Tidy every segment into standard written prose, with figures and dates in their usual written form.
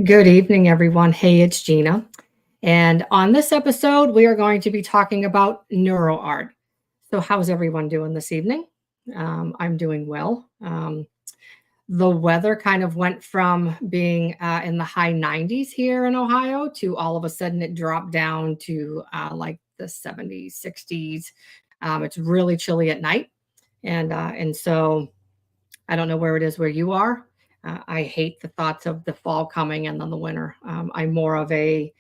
Good evening, everyone. Hey, it's Gina. And on this episode, we are going to be talking about neuro art. So, how's everyone doing this evening? I'm doing well. The weather kind of went from being in the high 90s here in Ohio to all of a sudden it dropped down to like the 70s, 60s. It's really chilly at night. And so I don't know where it is where you are. I hate the thoughts of the fall coming and then the winter. I'm more of a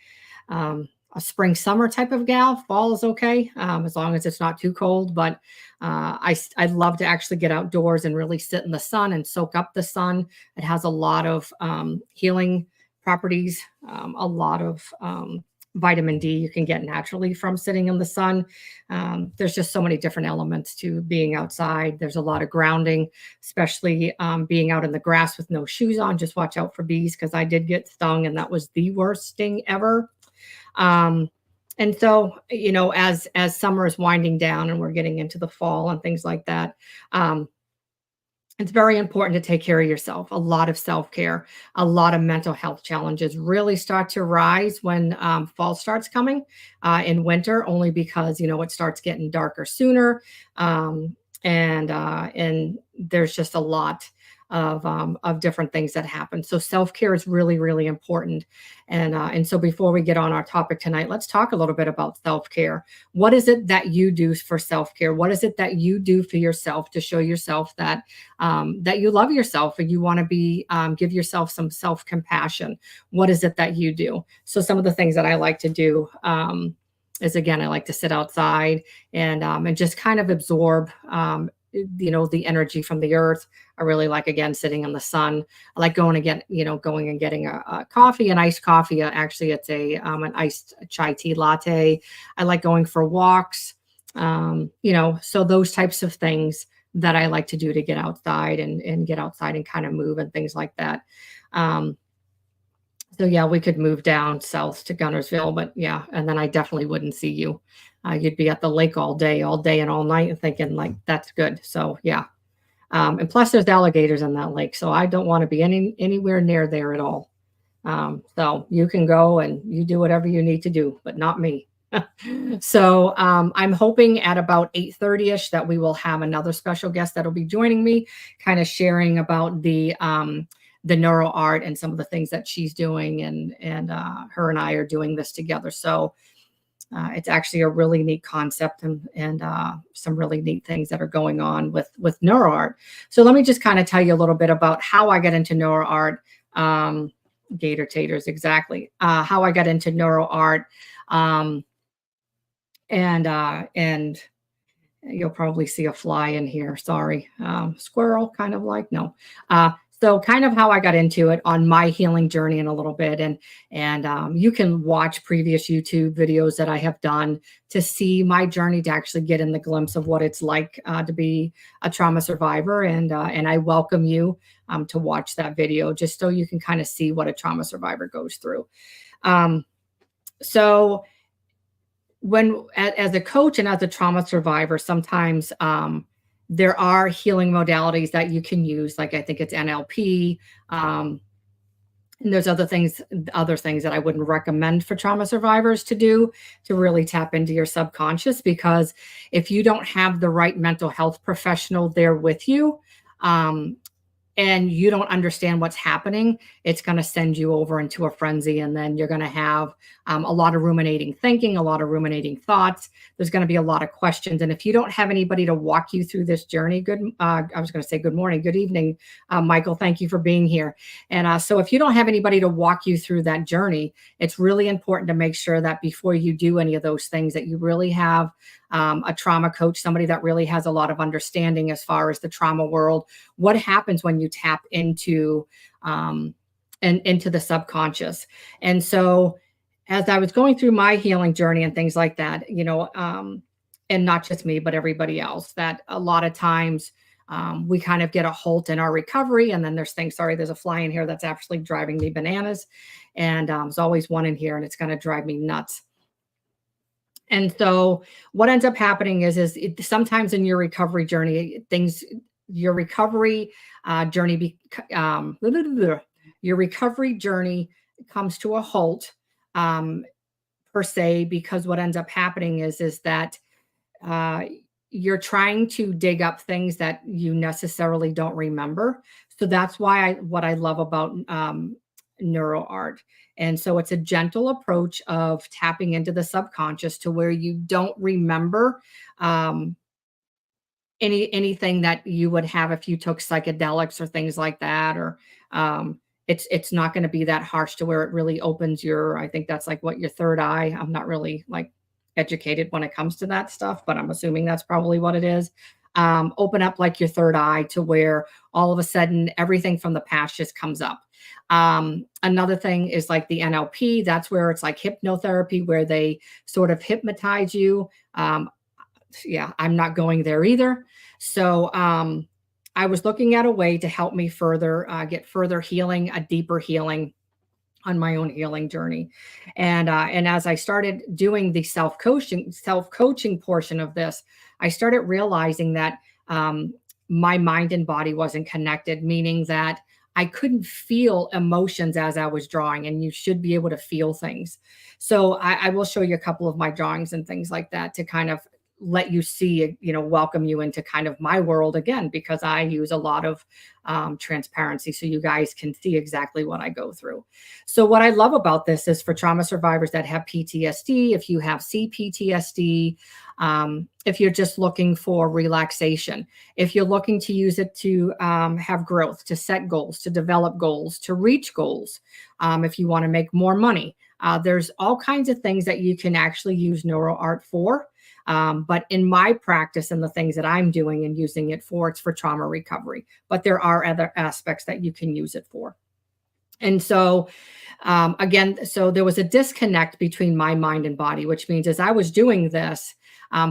spring summer type of gal. Fall is okay as long as it's not too cold. But I love to actually get outdoors and really sit in the sun and soak up the sun. It has a lot of healing properties, a lot of vitamin D you can get naturally from sitting in the sun. There's just so many different elements to being outside. There's a lot of grounding, especially being out in the grass with no shoes on. Just watch out for bees because I did get stung and that was the worst sting ever. And so, as summer is winding down and we're getting into the fall and things like that, it's very important to take care of yourself. A lot of self-care, a lot of mental health challenges really start to rise when fall starts coming in winter, only because it starts getting darker sooner, and there's just a lot of different things that happen. So self-care is really, really important. And so before we get on our topic tonight, let's talk a little bit about self-care. What is it that you do for self-care? What is it that you do for yourself to show yourself that that you love yourself and you want to give yourself some self-compassion? What is it that you do? So some of the things that I like to do is, again, I like to sit outside and just kind of absorb the energy from the earth. I really like, again, sitting in the sun. I like going and getting a coffee, an iced coffee. Actually, it's an iced chai tea latte. I like going for walks. So those types of things that I like to do to get outside and get outside and kind of move and things like that. So yeah, we could move down south to Gunnersville, but yeah, and then I definitely wouldn't see you. You'd be at the lake all day and all night and thinking like, that's good. So yeah. And plus there's alligators in that lake. So I don't want to be anywhere near there at all. So you can go and you do whatever you need to do, but not me. So I'm hoping at about 8:30ish that we will have another special guest that'll be joining me, kind of sharing about the neuro art and some of the things that she's doing, and her and I are doing this together. So it's actually a really neat concept and some really neat things that are going on with neuro art. So let me just kind of tell you a little bit about how I got into neuro art. Gator taters, exactly. How I got into neuro art. And you'll probably see a fly in here. Sorry. Squirrel, kind of like, no. So kind of how I got into it on my healing journey in a little bit. And you can watch previous YouTube videos that I have done to see my journey, to actually get in the glimpse of what it's like to be a trauma survivor. And I welcome you to watch that video just so you can kind of see what a trauma survivor goes through. So as a coach and as a trauma survivor, sometimes there are healing modalities that you can use, like I think it's NLP. And there's other things that I wouldn't recommend for trauma survivors to do, to really tap into your subconscious, because if you don't have the right mental health professional there with you, and you don't understand what's happening, it's going to send you over into a frenzy. And then you're going to have a lot of ruminating thinking, a lot of ruminating thoughts. There's going to be a lot of questions. And if you don't have anybody to walk you through this journey, I was going to say good morning, good evening, Michael, thank you for being here. And so if you don't have anybody to walk you through that journey, it's really important to make sure that before you do any of those things, that you really have a trauma coach, somebody that really has a lot of understanding as far as the trauma world. What happens when you tap into into the subconscious? And so as I was going through my healing journey and things like that, and not just me, but everybody else, that a lot of times we kind of get a halt in our recovery. And then there's a fly in here that's actually driving me bananas. And there's always one in here and it's going to drive me nuts. And so what ends up happening is sometimes in your recovery journey, your recovery journey comes to a halt, per se, because what ends up happening is that uh, you're trying to dig up things that you necessarily don't remember. So that's why what I love about neuro art. And so it's a gentle approach of tapping into the subconscious to where you don't remember um, anything that you would have if you took psychedelics or things like that, or it's not going to be that harsh to where it really opens your, I think that's like what, your third eye. I'm not really like educated when it comes to that stuff, but I'm assuming that's probably what it is. Open up like your third eye to where all of a sudden everything from the past just comes up. Another thing is like the NLP. That's where it's like hypnotherapy, where they sort of hypnotize you. Yeah, I'm not going there either. So I was looking at a way to help me further get further healing, a deeper healing on my own healing journey. And as I started doing the self coaching portion of this, I started realizing that my mind and body wasn't connected, meaning that I couldn't feel emotions as I was drawing, and you should be able to feel things. So I will show you a couple of my drawings and things like that to kind of let you see, welcome you into kind of my world again, because I use a lot of transparency so you guys can see exactly what I go through. So what I love about this is for trauma survivors that have PTSD, if you have CPTSD, if you're just looking for relaxation, if you're looking to use it to have growth, to set goals, to develop goals, to reach goals, if you want to make more money, there's all kinds of things that you can actually use neuro art for. But in my practice and the things that I'm doing and using it for, it's for trauma recovery. But there are other aspects that you can use it for. And so, again, so there was a disconnect between my mind and body, which means as I was doing this,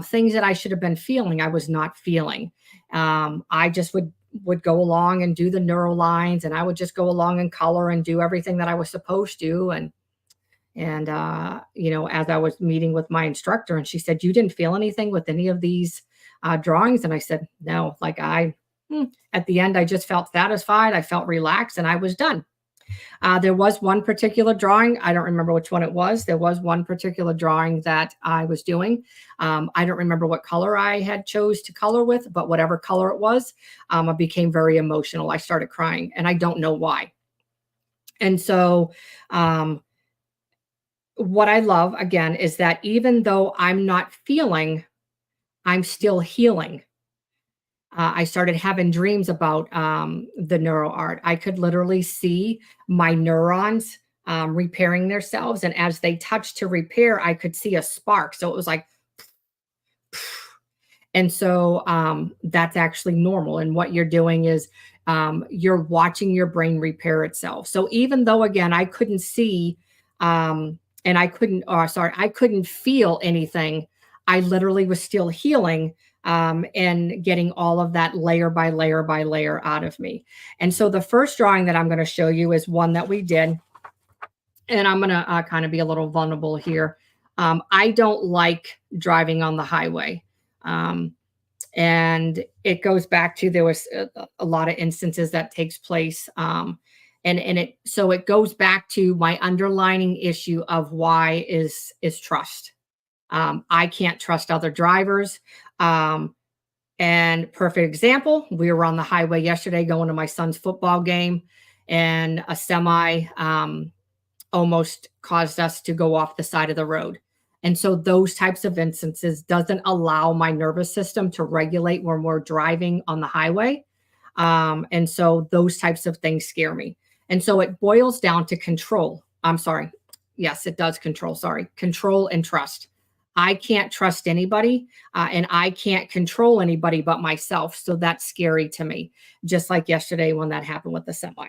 things that I should have been feeling, I was not feeling. I just would go along and do the neuro lines, and I would just go along and color and do everything that I was supposed to. And as I was meeting with my instructor, and she said, "You didn't feel anything with any of these drawings?" And I said, "No, like at the end, I just felt satisfied. I felt relaxed, and I was done." There was one particular drawing. I don't remember which one it was. There was one particular drawing that I was doing. I don't remember what color I had chose to color with, but whatever color it was, I became very emotional. I started crying, and I don't know why. And so, what I love again is that even though I'm not feeling, I'm still healing. I started having dreams about the neuro art. I could literally see my neurons repairing themselves. And as they touched to repair, I could see a spark. So it was like, and so that's actually normal. And what you're doing is you're watching your brain repair itself. So even though, again, I couldn't see and I couldn't, I couldn't feel anything, I literally was still healing and getting all of that layer by layer by layer out of me. And so the first drawing that I'm going to show you is one that we did. And I'm going to kind of be a little vulnerable here. I don't like driving on the highway. And it goes back to, there was a lot of instances that takes place. And it goes back to my underlining issue of why is trust. I can't trust other drivers. And perfect example, we were on the highway yesterday going to my son's football game, and a semi almost caused us to go off the side of the road. And so those types of instances doesn't allow my nervous system to regulate when we're driving on the highway. And so those types of things scare me. And so it boils down to control. I'm sorry. Yes, it does control. Sorry. Control and trust. I can't trust anybody and I can't control anybody but myself. So that's scary to me, just like yesterday when that happened with the semi.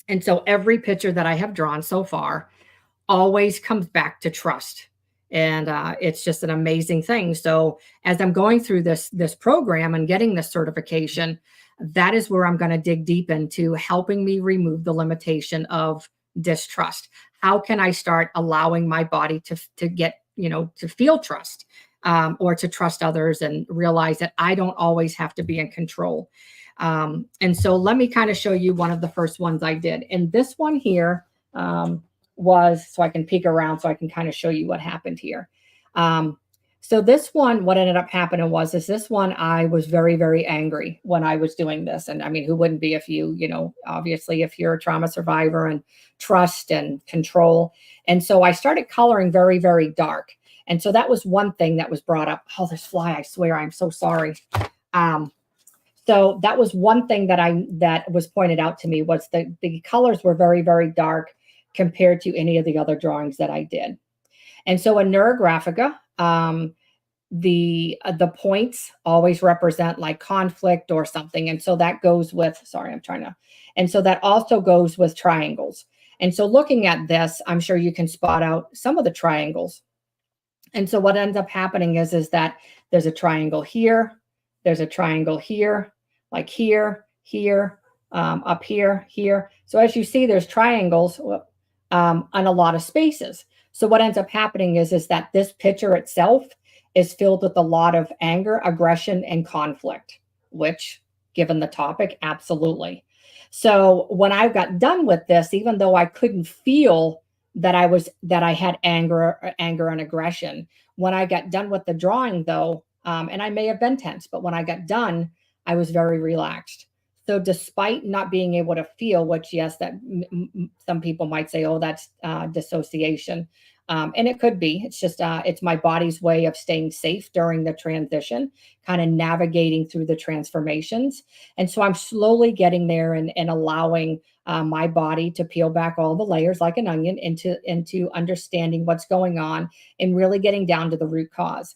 And so every picture that I have drawn so far always comes back to trust. And it's just an amazing thing. So as I'm going through this program and getting this certification, that is where I'm going to dig deep into helping me remove the limitation of distrust. How can I start allowing my body to get, to feel trust or to trust others and realize that I don't always have to be in control. And so let me kind of show you one of the first ones I did. And this one here, was, so I can peek around so I can kind of show you what happened here. So this one, what ended up happening was this one, I was very, very angry when I was doing this. And I mean, who wouldn't be if obviously if you're a trauma survivor and trust and control. And so I started coloring very, very dark. And so that was one thing that was brought up. Oh, this fly, I swear, I'm so sorry. So that was one thing that was pointed out to me, was the colors were very, very dark compared to any of the other drawings that I did. And so in Neurographica, the points always represent like conflict or something. And so that goes with, and so that also goes with triangles. And so looking at this, I'm sure you can spot out some of the triangles. And so what ends up happening is that there's a triangle here, there's a triangle here, like here, here, up here, here. So as you see, there's triangles on a lot of spaces. So what ends up happening is that this picture itself is filled with a lot of anger, aggression, and conflict, which, given the topic, absolutely. So when I got done with this, even though I couldn't feel that I had anger and aggression, when I got done with the drawing, though, and I may have been tense, but when I got done, I was very relaxed. So despite not being able to feel, which, yes, that some people might say, oh, that's dissociation. And it could be. It's just, it's my body's way of staying safe during the transition, kind of navigating through the transformations. And so I'm slowly getting there and allowing my body to peel back all the layers like an onion into understanding what's going on and really getting down to the root cause.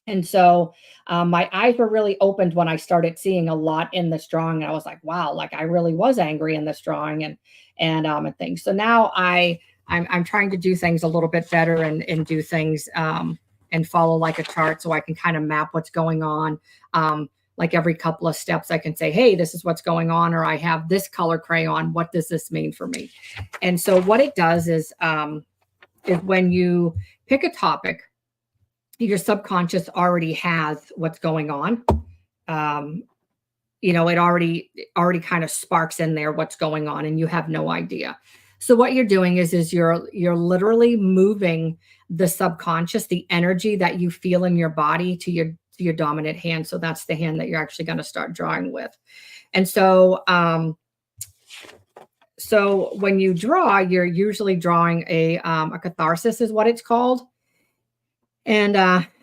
And so my eyes were really opened when I started seeing a lot in this drawing. And I was like, wow, like I really was angry in this drawing and things. So now I'm trying to do things a little bit better and do things and follow like a chart so I can kind of map what's going on. Like every couple of steps, I can say, hey, this is what's going on, or I have this color crayon. What does this mean for me? And so what it does is when you pick a topic, your subconscious already has what's going on. It already kind of sparks in there what's going on, and you have no idea. So what you're doing is you're literally moving the subconscious, the energy that you feel in your body to your dominant hand. So that's the hand that you're actually going to start drawing with. And so so when you draw, you're usually drawing a catharsis is what it's called. And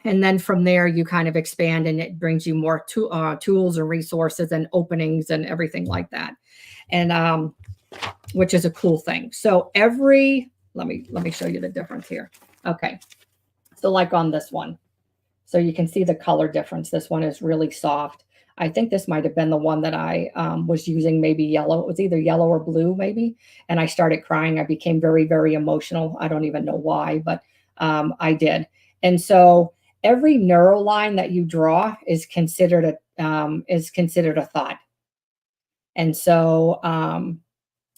then from there, you kind of expand, and it brings you more tools and resources and openings and everything like that. And which is a cool thing. So let me show you the difference here. Okay. So like on this one, so you can see the color difference. This one is really soft. I think this might have been the one that I was using, maybe yellow. It was either yellow or blue, maybe. And I started crying. I became very, very emotional. I don't even know why, but I did. And so every neuro line that you draw is considered a thought. And so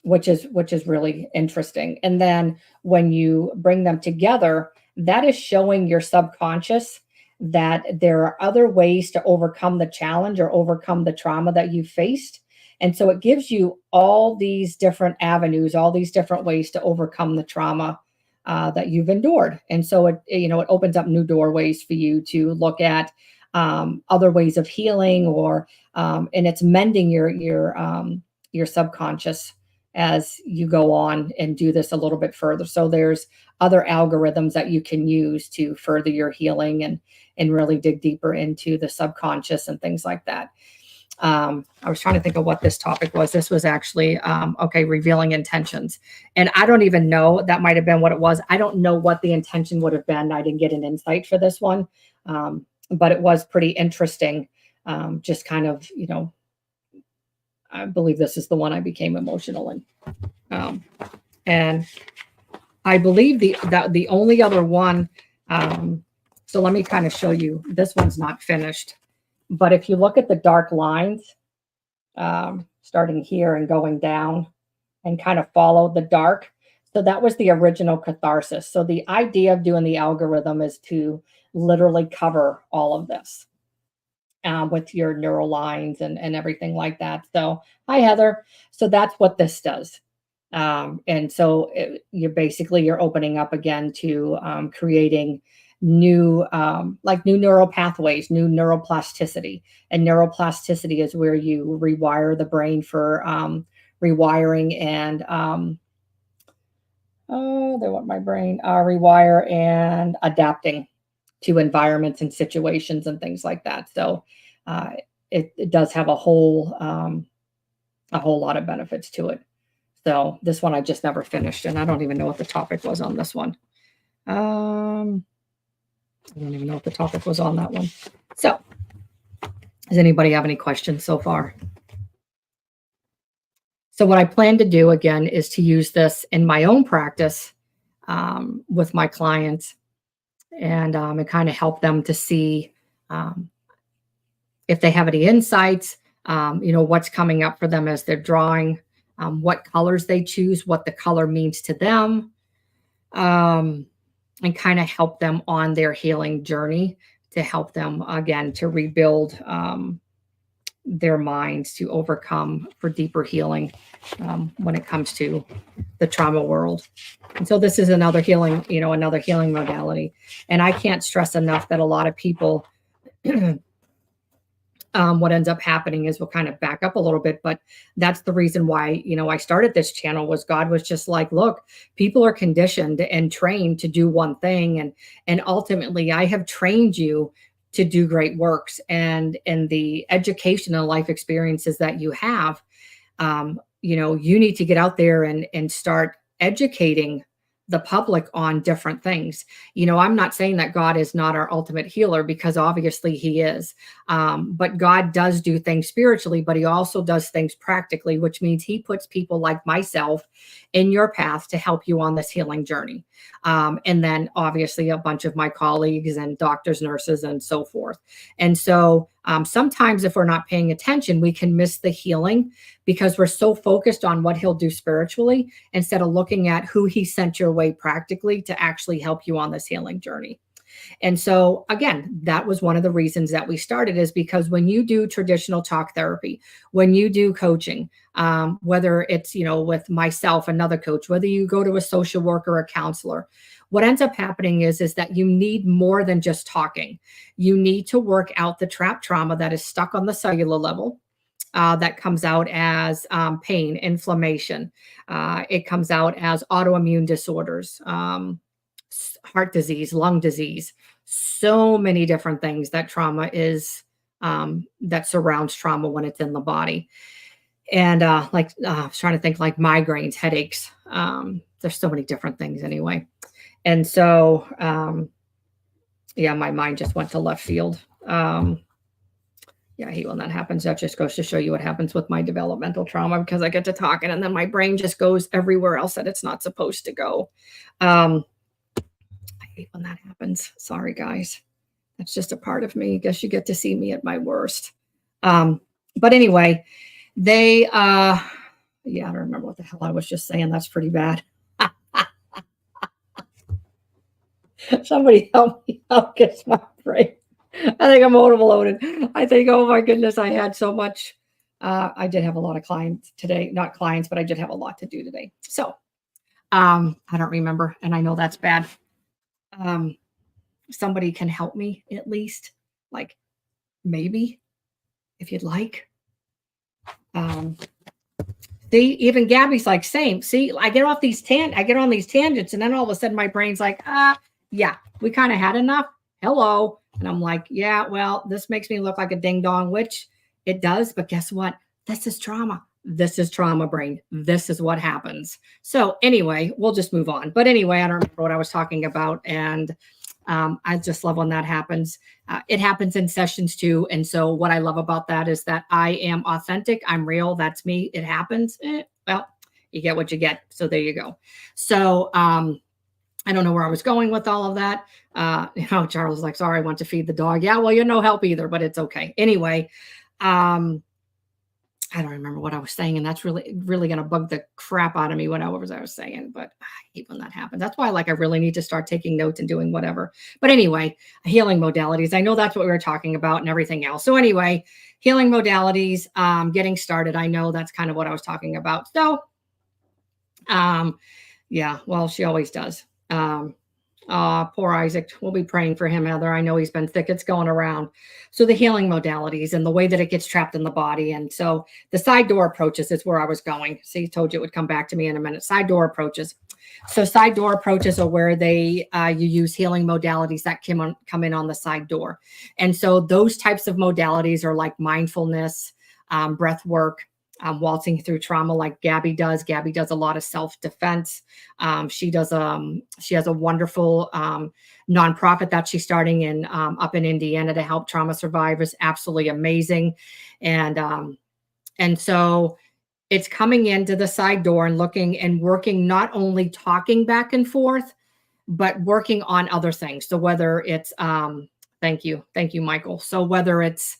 which is really interesting. And then when you bring them together, that is showing your subconscious that there are other ways to overcome the challenge or overcome the trauma that you faced. And so it gives you all these different avenues, all these different ways to overcome the trauma that you've endured. And so it opens up new doorways for you to look at other ways of healing, or and it's mending your subconscious as you go on and do this a little bit further. So there's other algorithms that you can use to further your healing and really dig deeper into the subconscious and things like that. I was trying to think of what this topic was. This was actually, revealing intentions. And I don't even know, that might have been what it was. I don't know what the intention would have been. I didn't get an insight for this one. But it was pretty interesting. Just kind of, I believe this is the one I became emotional in. And I believe the only other one, so let me kind of show you, this one's not finished. But if you look at the dark lines, starting here and going down and kind of follow the dark. So that was the original catharsis. So the idea of doing the algorithm is to literally cover all of this with your neural lines and everything like that. So hi, Heather. So that's what this does. And so you're opening up again to creating new new neural pathways, new neuroplasticity. And neuroplasticity is where you rewire the brain for rewiring and they want my brain rewire and adapting to environments and situations and things like that. So it does have a whole lot of benefits to it. So this one I just never finished, and I don't even know what the topic was on this one. I don't even know what the topic was on that one. So does anybody have any questions so far? So what I plan to do again is to use this in my own practice with my clients and kind of help them to see if they have any insights, what's coming up for them as they're drawing, what colors they choose, what the color means to them, and kind of help them on their healing journey to help them, again, to rebuild their minds, to overcome for deeper healing when it comes to the trauma world. And so this is another healing modality. And I can't stress enough that a lot of people, what ends up happening is we'll kind of back up a little bit, but that's the reason why, I started this channel was God was just like, look, people are conditioned and trained to do one thing. And ultimately I have trained you to do great works, and the education and life experiences that you have, you need to get out there and start educating the public on different things. I'm not saying that God is not our ultimate healer, because obviously he is. But God does do things spiritually, but he also does things practically, which means he puts people like myself in your path to help you on this healing journey. And then obviously a bunch of my colleagues and doctors, nurses, and so forth. And so sometimes if we're not paying attention, we can miss the healing because we're so focused on what he'll do spiritually instead of looking at who he sent your way practically to actually help you on this healing journey. And so again, that was one of the reasons that we started, is because when you do traditional talk therapy, when you do coaching, whether it's, with myself, another coach, whether you go to a social worker or a counselor, what ends up happening is that you need more than just talking. You need to work out the trapped trauma that is stuck on the cellular level. That comes out as pain, inflammation. It comes out as autoimmune disorders, heart disease, lung disease, so many different things that trauma is, that surrounds trauma when it's in the body. And I was trying to think, like migraines, headaches. There's so many different things anyway. And so, my mind just went to left field. I hate when that happens. That just goes to show you what happens with my developmental trauma, because I get to talking and then my brain just goes everywhere else that it's not supposed to go. I hate when that happens. Sorry, guys. That's just a part of me. I guess you get to see me at my worst. But anyway, they, I don't remember what the hell I was just saying. That's pretty bad. Somebody help me out, get my brain. I think I'm overloaded. I think, oh my goodness, I had so much. I did have a lot of clients today, not clients, but I did have a lot to do today. So I don't remember, and I know that's bad. Somebody can help me at least, like maybe, if you'd like. See, even Gabby's like, same. See, I get on these tangents, and then all of a sudden my brain's like, yeah, we kind of had enough. Hello. And I'm like, yeah, well, this makes me look like a ding dong, which it does. But guess what? This is trauma. This is trauma brain. This is what happens. So anyway, we'll just move on. But anyway, I don't remember what I was talking about. And I just love when that happens. It happens in sessions too. And so what I love about that is that I am authentic. I'm real. That's me. It happens. Well, you get what you get. So there you go. So I don't know where I was going with all of that. Charles is like, sorry, I want to feed the dog. Yeah, well, you're no help either, but it's okay. Anyway, I don't remember what I was saying, and that's really, really going to bug the crap out of me what I was saying, but I hate when that happens. That's why I really need to start taking notes and doing whatever. But anyway, healing modalities. I know that's what we were talking about and everything else. So anyway, healing modalities, getting started. I know that's kind of what I was talking about. So Um, yeah, well, she always does. Poor Isaac. We'll be praying for him, Heather. I know he's been thick. It's going around. So the healing modalities and the way that it gets trapped in the body. And so the side door approaches is where I was going. See, told you it would come back to me in a minute. Side door approaches. So side door approaches are where you use healing modalities that come in on the side door. And so those types of modalities are like mindfulness, breath work, waltzing through trauma like Gabby does. Gabby does a lot of self-defense. She has a wonderful nonprofit that she's starting in up in Indiana to help trauma survivors. Absolutely amazing. And so it's coming into the side door and looking and working, not only talking back and forth, but working on other things. So whether it's, thank you, Michael. So whether it's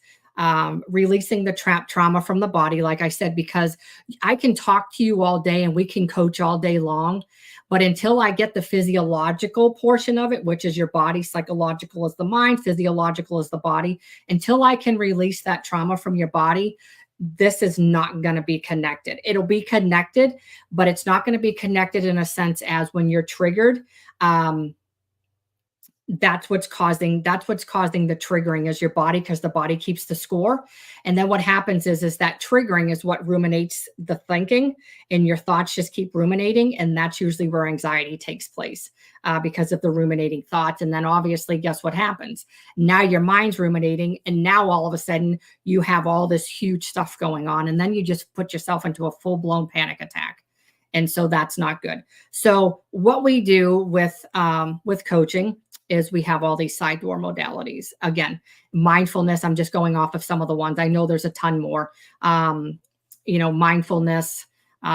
releasing the trapped trauma from the body, like I said, because I can talk to you all day and we can coach all day long, but until I get the physiological portion of it, which is your body, psychological is the mind, physiological is the body, until I can release that trauma from your body, this is not going to be connected. It'll be connected, but it's not going to be connected in a sense as when you're triggered. That's what's causing the triggering is your body, because the body keeps the score. And then what happens is that triggering is what ruminates the thinking, and your thoughts just keep ruminating. And that's usually where anxiety takes place because of the ruminating thoughts. And then obviously, guess what happens? Now your mind's ruminating, and now all of a sudden you have all this huge stuff going on. And then you just put yourself into a full-blown panic attack. And so that's not good. So what we do with coaching is we have all these side door modalities. Again, mindfulness, I'm just going off of some of the ones. I know there's a ton more. Mindfulness,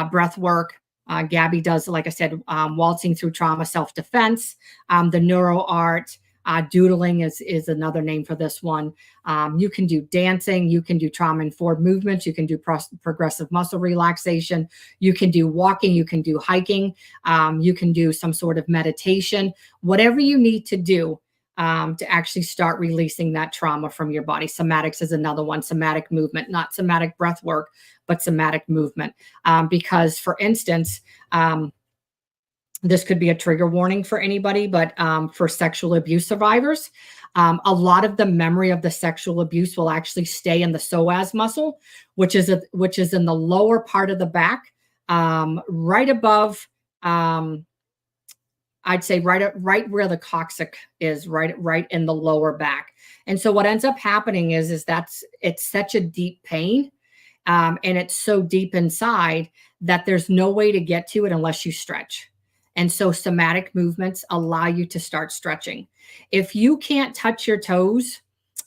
breath work. Gabby does, like I said, waltzing through trauma, self-defense. The Neuro Art, doodling is another name for this one. You can do dancing. You can do trauma-informed movements. You can do progressive muscle relaxation. You can do walking. You can do hiking. You can do some sort of meditation. Whatever you need to do to actually start releasing that trauma from your body. Somatics is another one. Somatic movement, not somatic breath work, but somatic movement. Because, for instance, this could be a trigger warning for anybody, but for sexual abuse survivors, a lot of the memory of the sexual abuse will actually stay in the psoas muscle, which is in the lower part of the back, right above. I'd say right where the coccyx is, right in the lower back. And so what ends up happening is it's such a deep pain, and it's so deep inside that there's no way to get to it unless you stretch. And so somatic movements allow you to start stretching. If you can't touch your toes,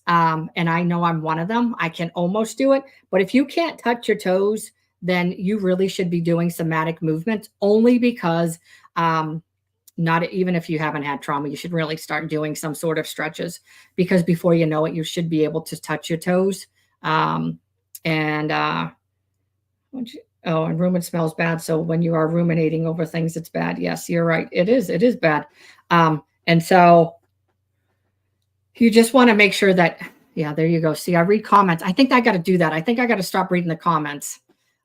and I know I'm one of them, I can almost do it, but if you can't touch your toes, then you really should be doing somatic movements, only because not even if you haven't had trauma, you should really start doing some sort of stretches, because before you know it, you should be able to touch your toes. And rumen smells bad. So when you are ruminating over things, it's bad. Yes, you're right. It is bad. And so you just want to make sure that, yeah, there you go. See, I read comments. I think I got to do that. I think I got to stop reading the comments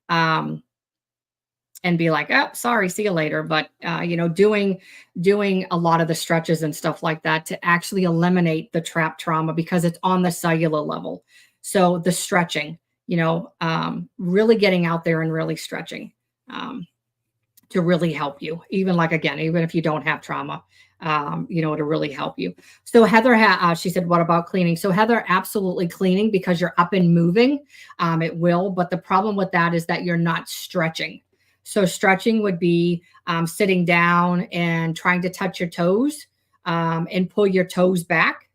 and be like, oh, sorry, see you later. But, doing a lot of the stretches and stuff like that to actually eliminate the trapped trauma, because it's on the cellular level. So the stretching, really getting out there and really stretching to really help you, even if you don't have trauma, to really help you. So Heather, she said, what about cleaning? So Heather, absolutely cleaning, because you're up and moving. It will, but the problem with that is that you're not stretching. So stretching would be sitting down and trying to touch your toes and pull your toes back.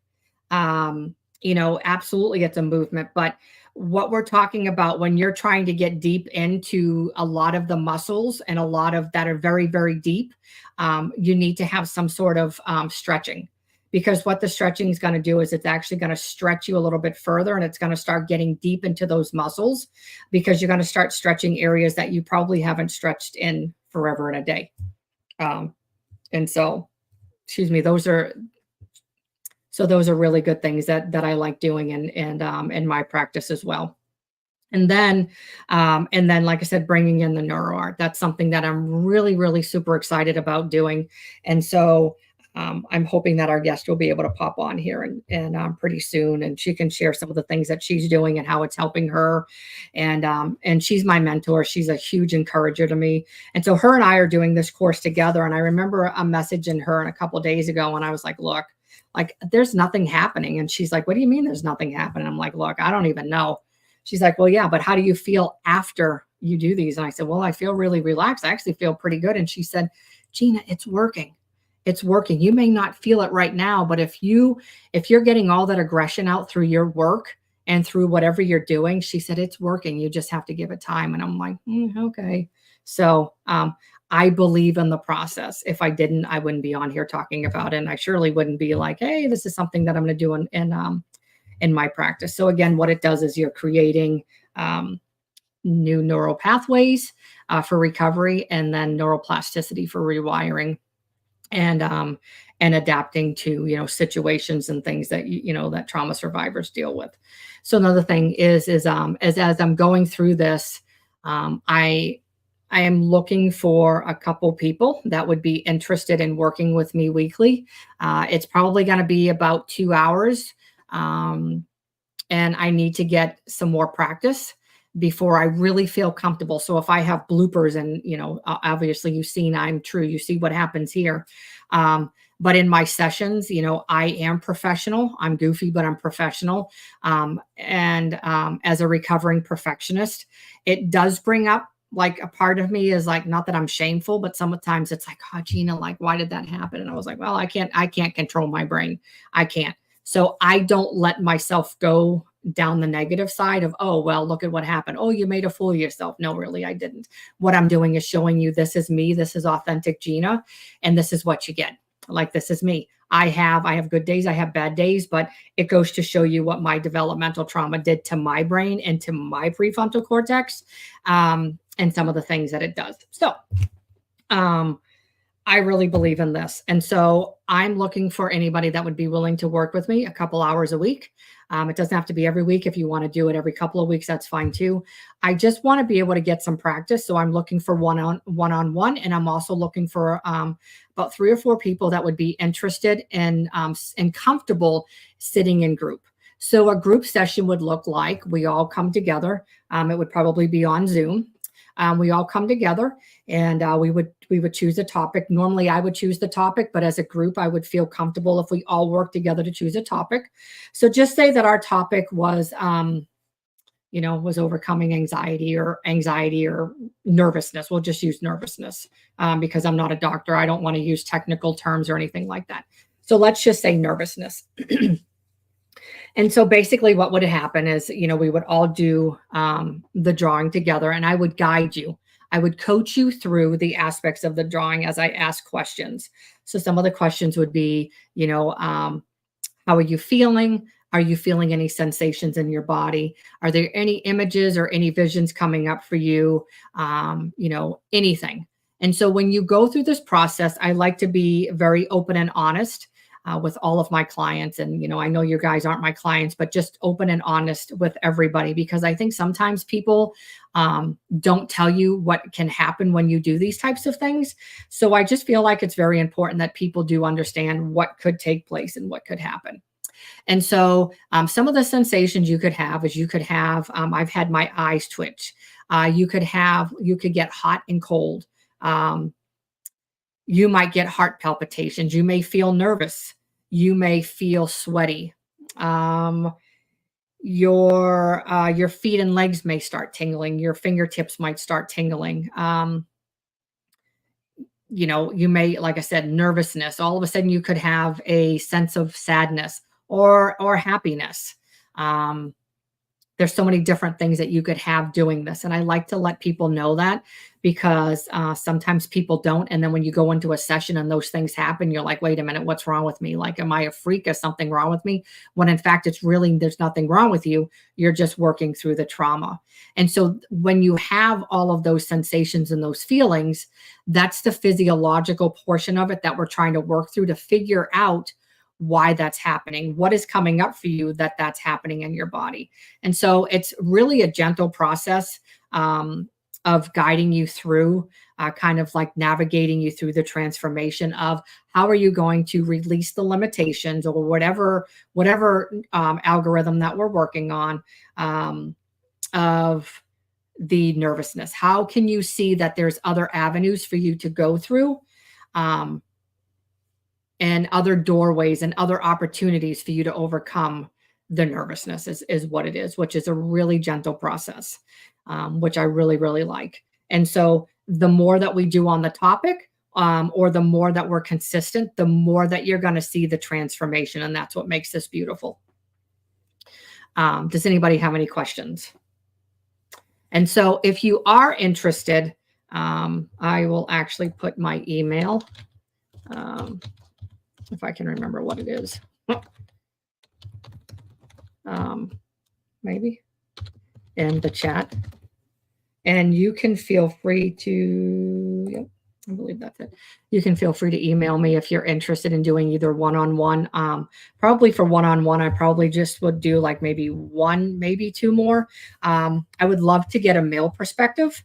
Absolutely it's a movement, but what we're talking about when you're trying to get deep into a lot of the muscles and a lot of that are very, very deep, you need to have some sort of stretching, because what the stretching is going to do is it's actually going to stretch you a little bit further, and it's going to start getting deep into those muscles, because you're going to start stretching areas that you probably haven't stretched in forever in a day. And so, those are really good things that I like doing in my practice as well. And then, like I said, bringing in the neuro art. That's something that I'm really, really super excited about doing. And so I'm hoping that our guest will be able to pop on here and pretty soon, and she can share some of the things that she's doing and how it's helping her. And she's my mentor. She's a huge encourager to me. And so her and I are doing this course together. And I remember a message in her a couple of days ago, and I was like, look, like there's nothing happening. And she's like, what do you mean there's nothing happening? I'm like, look, I don't even know. She's like, well, yeah, but how do you feel after you do these? And I said, well, I feel really relaxed. I actually feel pretty good. And she said, Gina, it's working. It's working. You may not feel it right now, but if you're getting all that aggression out through your work and through whatever you're doing, she said, it's working. You just have to give it time. And I'm like, okay. So I believe in the process. If I didn't, I wouldn't be on here talking about it. And I surely wouldn't be like, hey, this is something that I'm going to do in my practice. So again, what it does is you're creating new neural pathways for recovery, and then neuroplasticity for rewiring, and adapting to situations and things that that trauma survivors deal with. So another thing is as I'm going through this, I am looking for a couple people that would be interested in working with me weekly. It's probably going to be about 2 hours. And I need to get some more practice before I really feel comfortable. So if I have bloopers and, obviously you've seen I'm true, you see what happens here. But in my sessions, I am professional. I'm goofy, but I'm professional. And as a recovering perfectionist, it does bring up like a part of me is like, not that I'm shameful, but sometimes it's like, oh, Gina, like, why did that happen? And I was like, well, I can't control my brain. I can't. So I don't let myself go down the negative side of, oh, well, look at what happened. Oh, you made a fool of yourself. No, really, I didn't. What I'm doing is showing you this is me. This is authentic Gina. And this is what you get. Like, this is me. I have good days. I have bad days, but it goes to show you what my developmental trauma did to my brain and to my prefrontal cortex, and some of the things that it does. So, I really believe in this. And so I'm looking for anybody that would be willing to work with me a couple hours a week. It doesn't have to be every week. If you want to do it every couple of weeks, that's fine too. I just want to be able to get some practice. So I'm looking for one-on-one. And I'm also looking for about 3 or 4 people that would be interested in and comfortable sitting in group. So a group session would look like we all come together. It would probably be on Zoom. We all come together and we would choose a topic. Normally I would choose the topic, but as a group, I would feel comfortable if we all work together to choose a topic. So just say that our topic was, was overcoming anxiety or nervousness. We'll just use nervousness because I'm not a doctor. I don't want to use technical terms or anything like that. So let's just say nervousness. And so basically what would happen is, we would all do the drawing together, and I would guide you. I would coach you through the aspects of the drawing as I ask questions. So some of the questions would be, how are you feeling? Are you feeling any sensations in your body? Are there any images or any visions coming up for you? Anything. And so when you go through this process, I like to be very open and honest with all of my clients. And, I know you guys aren't my clients, but just open and honest with everybody, because I think sometimes people don't tell you what can happen when you do these types of things. So I just feel like it's very important that people do understand what could take place and what could happen. And so some of the sensations you could have is I've had my eyes twitch. You could get hot and cold. You might get heart palpitations. You may feel nervous. You may feel sweaty. Your feet and legs may start tingling. Your fingertips might start tingling. You may, like I said, nervousness. All of a sudden, you could have a sense of sadness or happiness. There's so many different things that you could have doing this. And I like to let people know that, because sometimes people don't. And then when you go into a session and those things happen, you're like, wait a minute, what's wrong with me? Like, am I a freak? Is something wrong with me? When in fact, there's nothing wrong with you. You're just working through the trauma. And so when you have all of those sensations and those feelings, that's the physiological portion of it that we're trying to work through to figure out why that's happening, what is coming up for you that's happening in your body. And so it's really a gentle process of guiding you through, kind of like navigating you through the transformation of how are you going to release the limitations or whatever algorithm that we're working on, of the nervousness. How can you see that there's other avenues for you to go through, and other doorways and other opportunities for you to overcome the nervousness is what it is, which is a really gentle process, which I really, really like. And so the more that we do on the topic, or the more that we're consistent, the more that you're going to see the transformation. And that's what makes this beautiful. Does anybody have any questions? And so if you are interested, I will actually put my email, if I can remember what it is, maybe in the chat. And you can feel free to, yep, I believe that's it. You can feel free to email me if you're interested in doing either one-on-one. Probably for one-on-one, I probably just would do like maybe one, maybe two more. I would love to get a male perspective.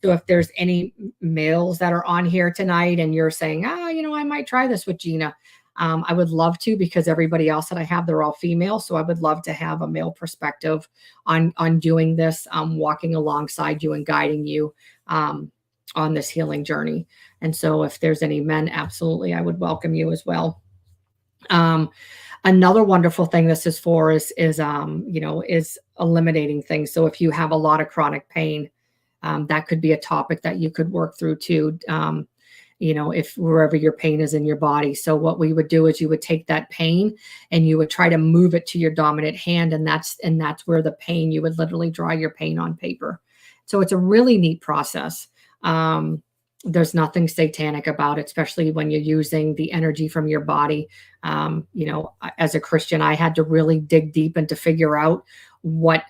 So if there's any males that are on here tonight and you're saying, I might try this with Gina, I would love to, because everybody else that I have, they're all female. So I would love to have a male perspective on doing this, walking alongside you and guiding you on this healing journey. And so if there's any men, absolutely, I would welcome you as well. Another wonderful thing this is for is eliminating things. So if you have a lot of chronic pain, that could be a topic that you could work through too. If wherever your pain is in your body. So what we would do is you would take that pain and you would try to move it to your dominant hand. And that's where the pain, you would literally draw your pain on paper. So it's a really neat process. There's nothing satanic about it, especially when you're using the energy from your body. As a Christian, I had to really dig deep and to figure out what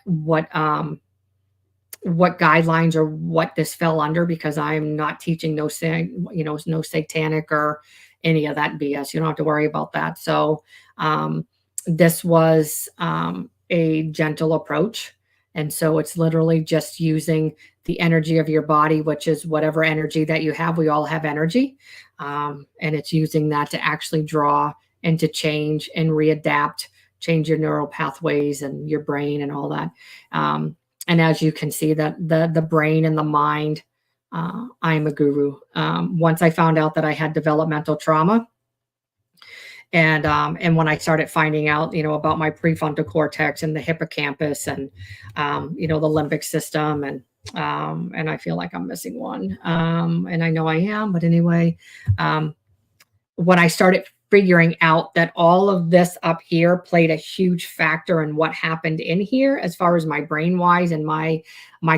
guidelines or what this fell under, because I'm not teaching no satanic or any of that BS. You don't have to worry about that. So this was a gentle approach. And so it's literally just using the energy of your body, which is whatever energy that you have. We all have energy. And it's using that to actually draw and to change and readapt, change your neural pathways and your brain and all that. And as you can see, that the brain and the mind, I'm a guru. Once I found out that I had developmental trauma, and when I started finding out, about my prefrontal cortex and the hippocampus and, the limbic system, and I feel like I'm missing one, and I know I am, but anyway, when I started figuring out that all of this up here played a huge factor in what happened in here, as far as my brain wise and my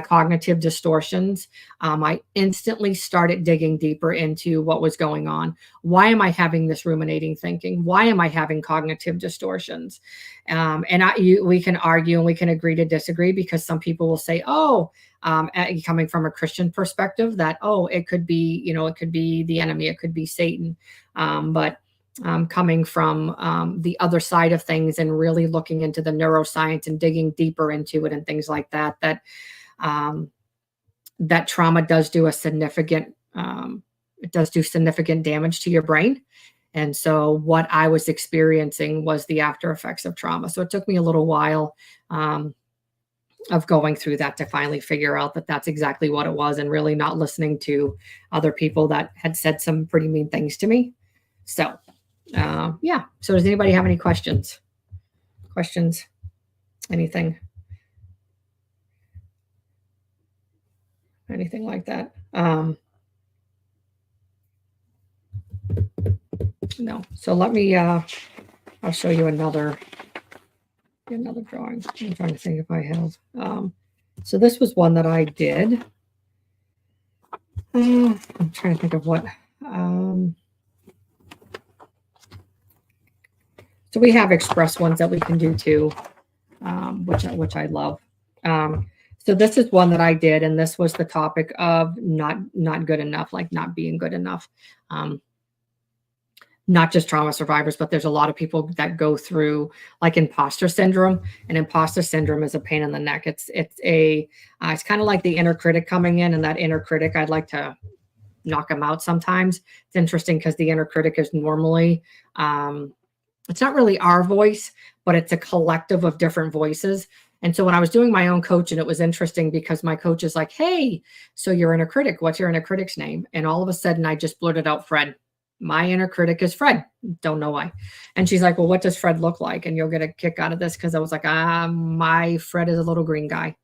cognitive distortions, I instantly started digging deeper into what was going on. Why am I having this ruminating thinking? Why am I having cognitive distortions? We can argue and we can agree to disagree, because some people will say, coming from a Christian perspective, that, it could be, it could be the enemy, it could be Satan. But coming from the other side of things and really looking into the neuroscience and digging deeper into it and things like that, that trauma does do significant damage to your brain. And so what I was experiencing was the after effects of trauma. So it took me a little while of going through that to finally figure out that that's exactly what it was, and really not listening to other people that had said some pretty mean things to me. So yeah. So does anybody have any questions? Anything like that? No. So let me, I'll show you another drawing. I'm trying to think if I have, so this was one that I did. I'm trying to think of what, so we have express ones that we can do too, which I love. So this is one that I did, and this was the topic of not good enough, like not being good enough. not just trauma survivors, but there's a lot of people that go through like imposter syndrome. And imposter syndrome is a pain in the neck. It's kind of like the inner critic coming in, and that inner critic, I'd like to knock them out sometimes. It's interesting because the inner critic is normally, it's not really our voice, but it's a collective of different voices. And so when I was doing my own coaching, it was interesting because my coach is like, hey, so your inner critic, what's your inner critic's name? And all of a sudden I just blurted out Fred. My inner critic is Fred. Don't know why. And she's like, well, what does Fred look like? And you'll get a kick out of this because I was like, my Fred is a little green guy.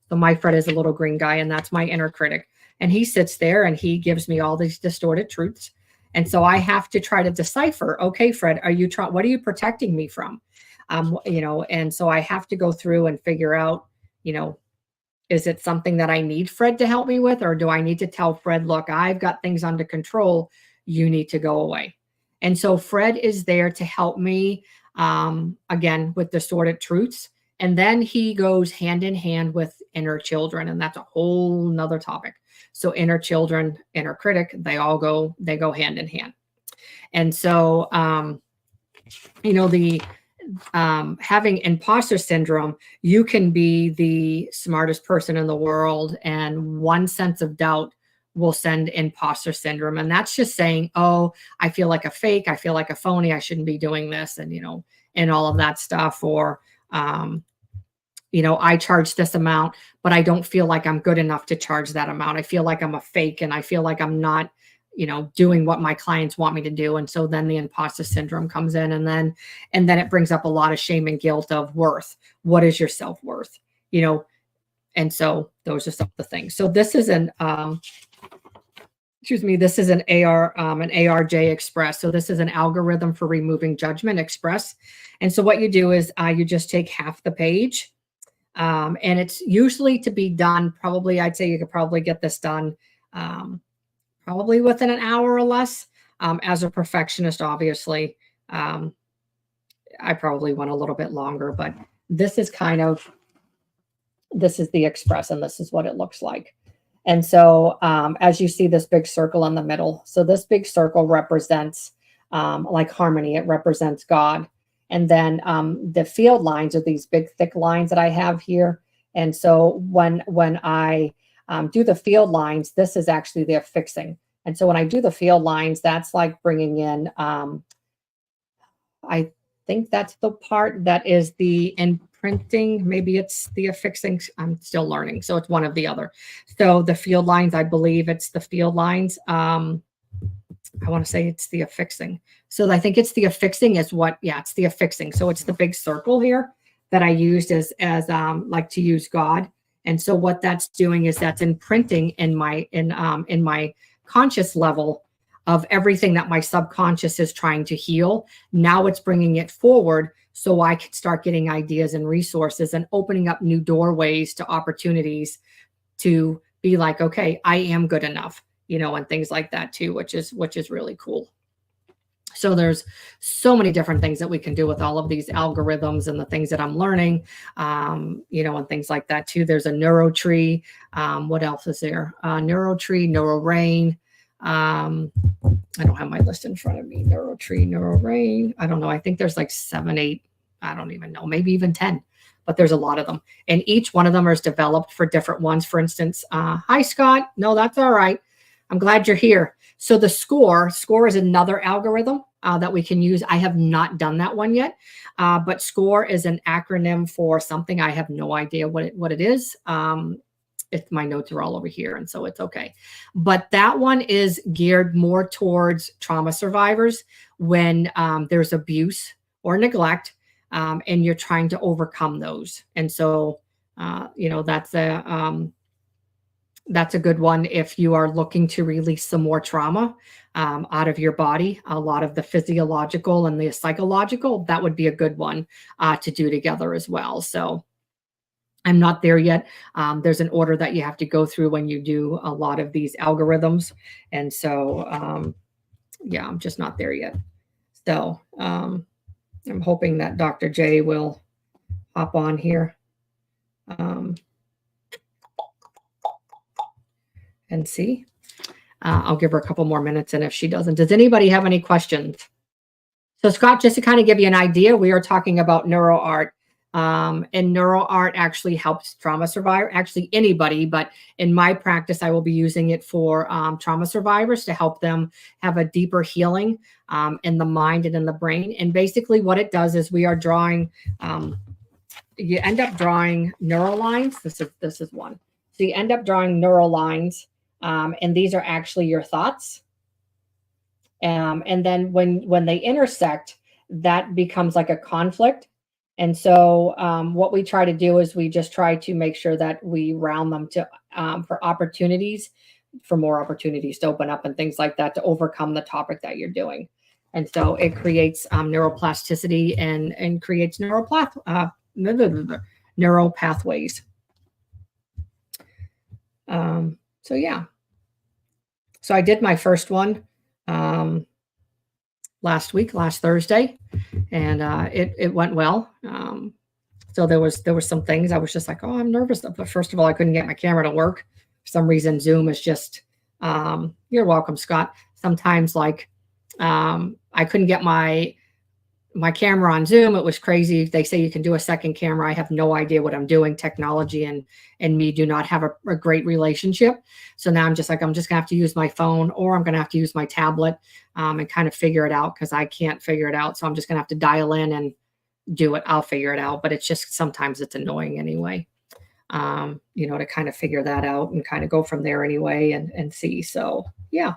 So my Fred is a little green guy, and that's my inner critic. And he sits there and he gives me all these distorted truths. And so I have to try to decipher, okay, Fred, what are you protecting me from? And so I have to go through and figure out, is it something that I need Fred to help me with, or do I need to tell Fred, look, I've got things under control. You need to go away. And so Fred is there to help me, again, with distorted truths. And then he goes hand in hand with inner children. And that's a whole nother topic. So inner children, inner critic, they go hand in hand. And so, having imposter syndrome, you can be the smartest person in the world, and one sense of doubt will send imposter syndrome. And that's just saying, oh, I feel like a fake, I feel like a phony, I shouldn't be doing this, and all of that stuff. Or, I charge this amount, but I don't feel like I'm good enough to charge that amount. I feel like I'm a fake, and I feel like I'm not, doing what my clients want me to do. And so then the imposter syndrome comes in, and then it brings up a lot of shame and guilt of worth. What is your self-worth? And so those are some of the things. So this is an ARJ Express. So this is an algorithm for removing judgment, Express. And so what you do is you just take half the page. And it's usually to be done, probably, I'd say you could probably get this done probably within an hour or less. As a perfectionist, obviously, I probably went a little bit longer, but this is the Express, and this is what it looks like. And so as you see this big circle in the middle, so this big circle represents like harmony, it represents God. And then the field lines are these big, thick lines that I have here. And so when I do the field lines, this is actually the affixing. And so when I do the field lines, that's like bringing in, I think that's the part that is the imprinting. Maybe it's the affixing. I'm still learning. So it's one of the other. So the field lines, I believe it's the field lines. I want to say it's the affixing. So I think it's the affixing it's the affixing. So it's the big circle here that I used as like to use God. And so what that's doing is that's imprinting in my conscious level of everything that my subconscious is trying to heal. Now it's bringing it forward so I can start getting ideas and resources and opening up new doorways to opportunities to be like, okay, I am good enough, and things like that too, which is really cool. So there's so many different things that we can do with all of these algorithms and the things that I'm learning, and things like that too. There's a neuro tree. What else is there? Neuro tree, Neuro Brain. I don't have my list in front of me. Neuro tree, Neuro Brain. I don't know. I think there's like 7, 8. I don't even know. Maybe even 10. But there's a lot of them. And each one of them is developed for different ones. For instance, hi, Scott. No, that's all right. I'm glad you're here. So the SCORE is another algorithm that we can use. I have not done that one yet, but SCORE is an acronym for something. I have no idea what it is. My notes are all over here, and so it's okay. But that one is geared more towards trauma survivors when there's abuse or neglect, and you're trying to overcome those. And so, that's a good one if you are looking to release some more trauma out of your body. A lot of the physiological and the psychological, that would be a good one to do together as well. So I'm not there yet. There's an order that you have to go through when you do a lot of these algorithms. And so, I'm just not there yet. So I'm hoping that Dr. J will hop on here. And see. I'll give her a couple more minutes, and if she doesn't, does anybody have any questions? So Scott, just to kind of give you an idea, we are talking about Neuro Art. And Neuro Art actually helps trauma survivor, actually anybody, but in my practice, I will be using it for trauma survivors to help them have a deeper healing in the mind and in the brain. And basically what it does is we are drawing, you end up drawing neural lines. This is one. So you end up drawing neural lines, and these are actually your thoughts. And then when they intersect, that becomes like a conflict. And so what we try to do is we just try to make sure that we round them to for opportunities, for more opportunities to open up and things like that to overcome the topic that you're doing. And so it creates neuroplasticity and creates neural pathways. So yeah. So I did my first one last Thursday, and it went well. So there was some things I was just like, oh, I'm nervous. But first of all, I couldn't get my camera to work. For some reason, Zoom is just, you're welcome, Scott. Sometimes like I couldn't get my camera on Zoom. It was crazy. They say you can do a second camera. I have no idea what I'm doing. Technology and me do not have a great relationship. So now I'm just like, I'm just gonna have to use my phone, or I'm gonna have to use my tablet and kind of figure it out, because I can't figure it out. So I'm just gonna have to dial in and do it. I'll figure it out. But it's just sometimes it's annoying anyway, to kind of figure that out and kind of go from there anyway and see. So yeah.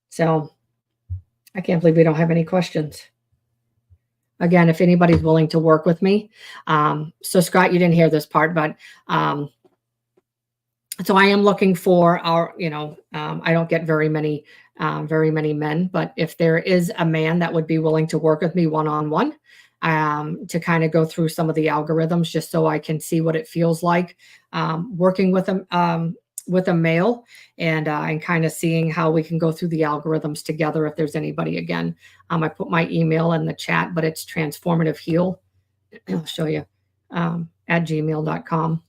So I can't believe we don't have any questions. Again, if anybody's willing to work with me. So Scott, you didn't hear this part, but so I am looking for I don't get very many men, but if there is a man that would be willing to work with me one-on-one, to kind of go through some of the algorithms, just so I can see what it feels like working with a male, and kind of seeing how we can go through the algorithms together. If there's anybody, again, I put my email in the chat, but it's transformativeheal. I'll show you at gmail.com.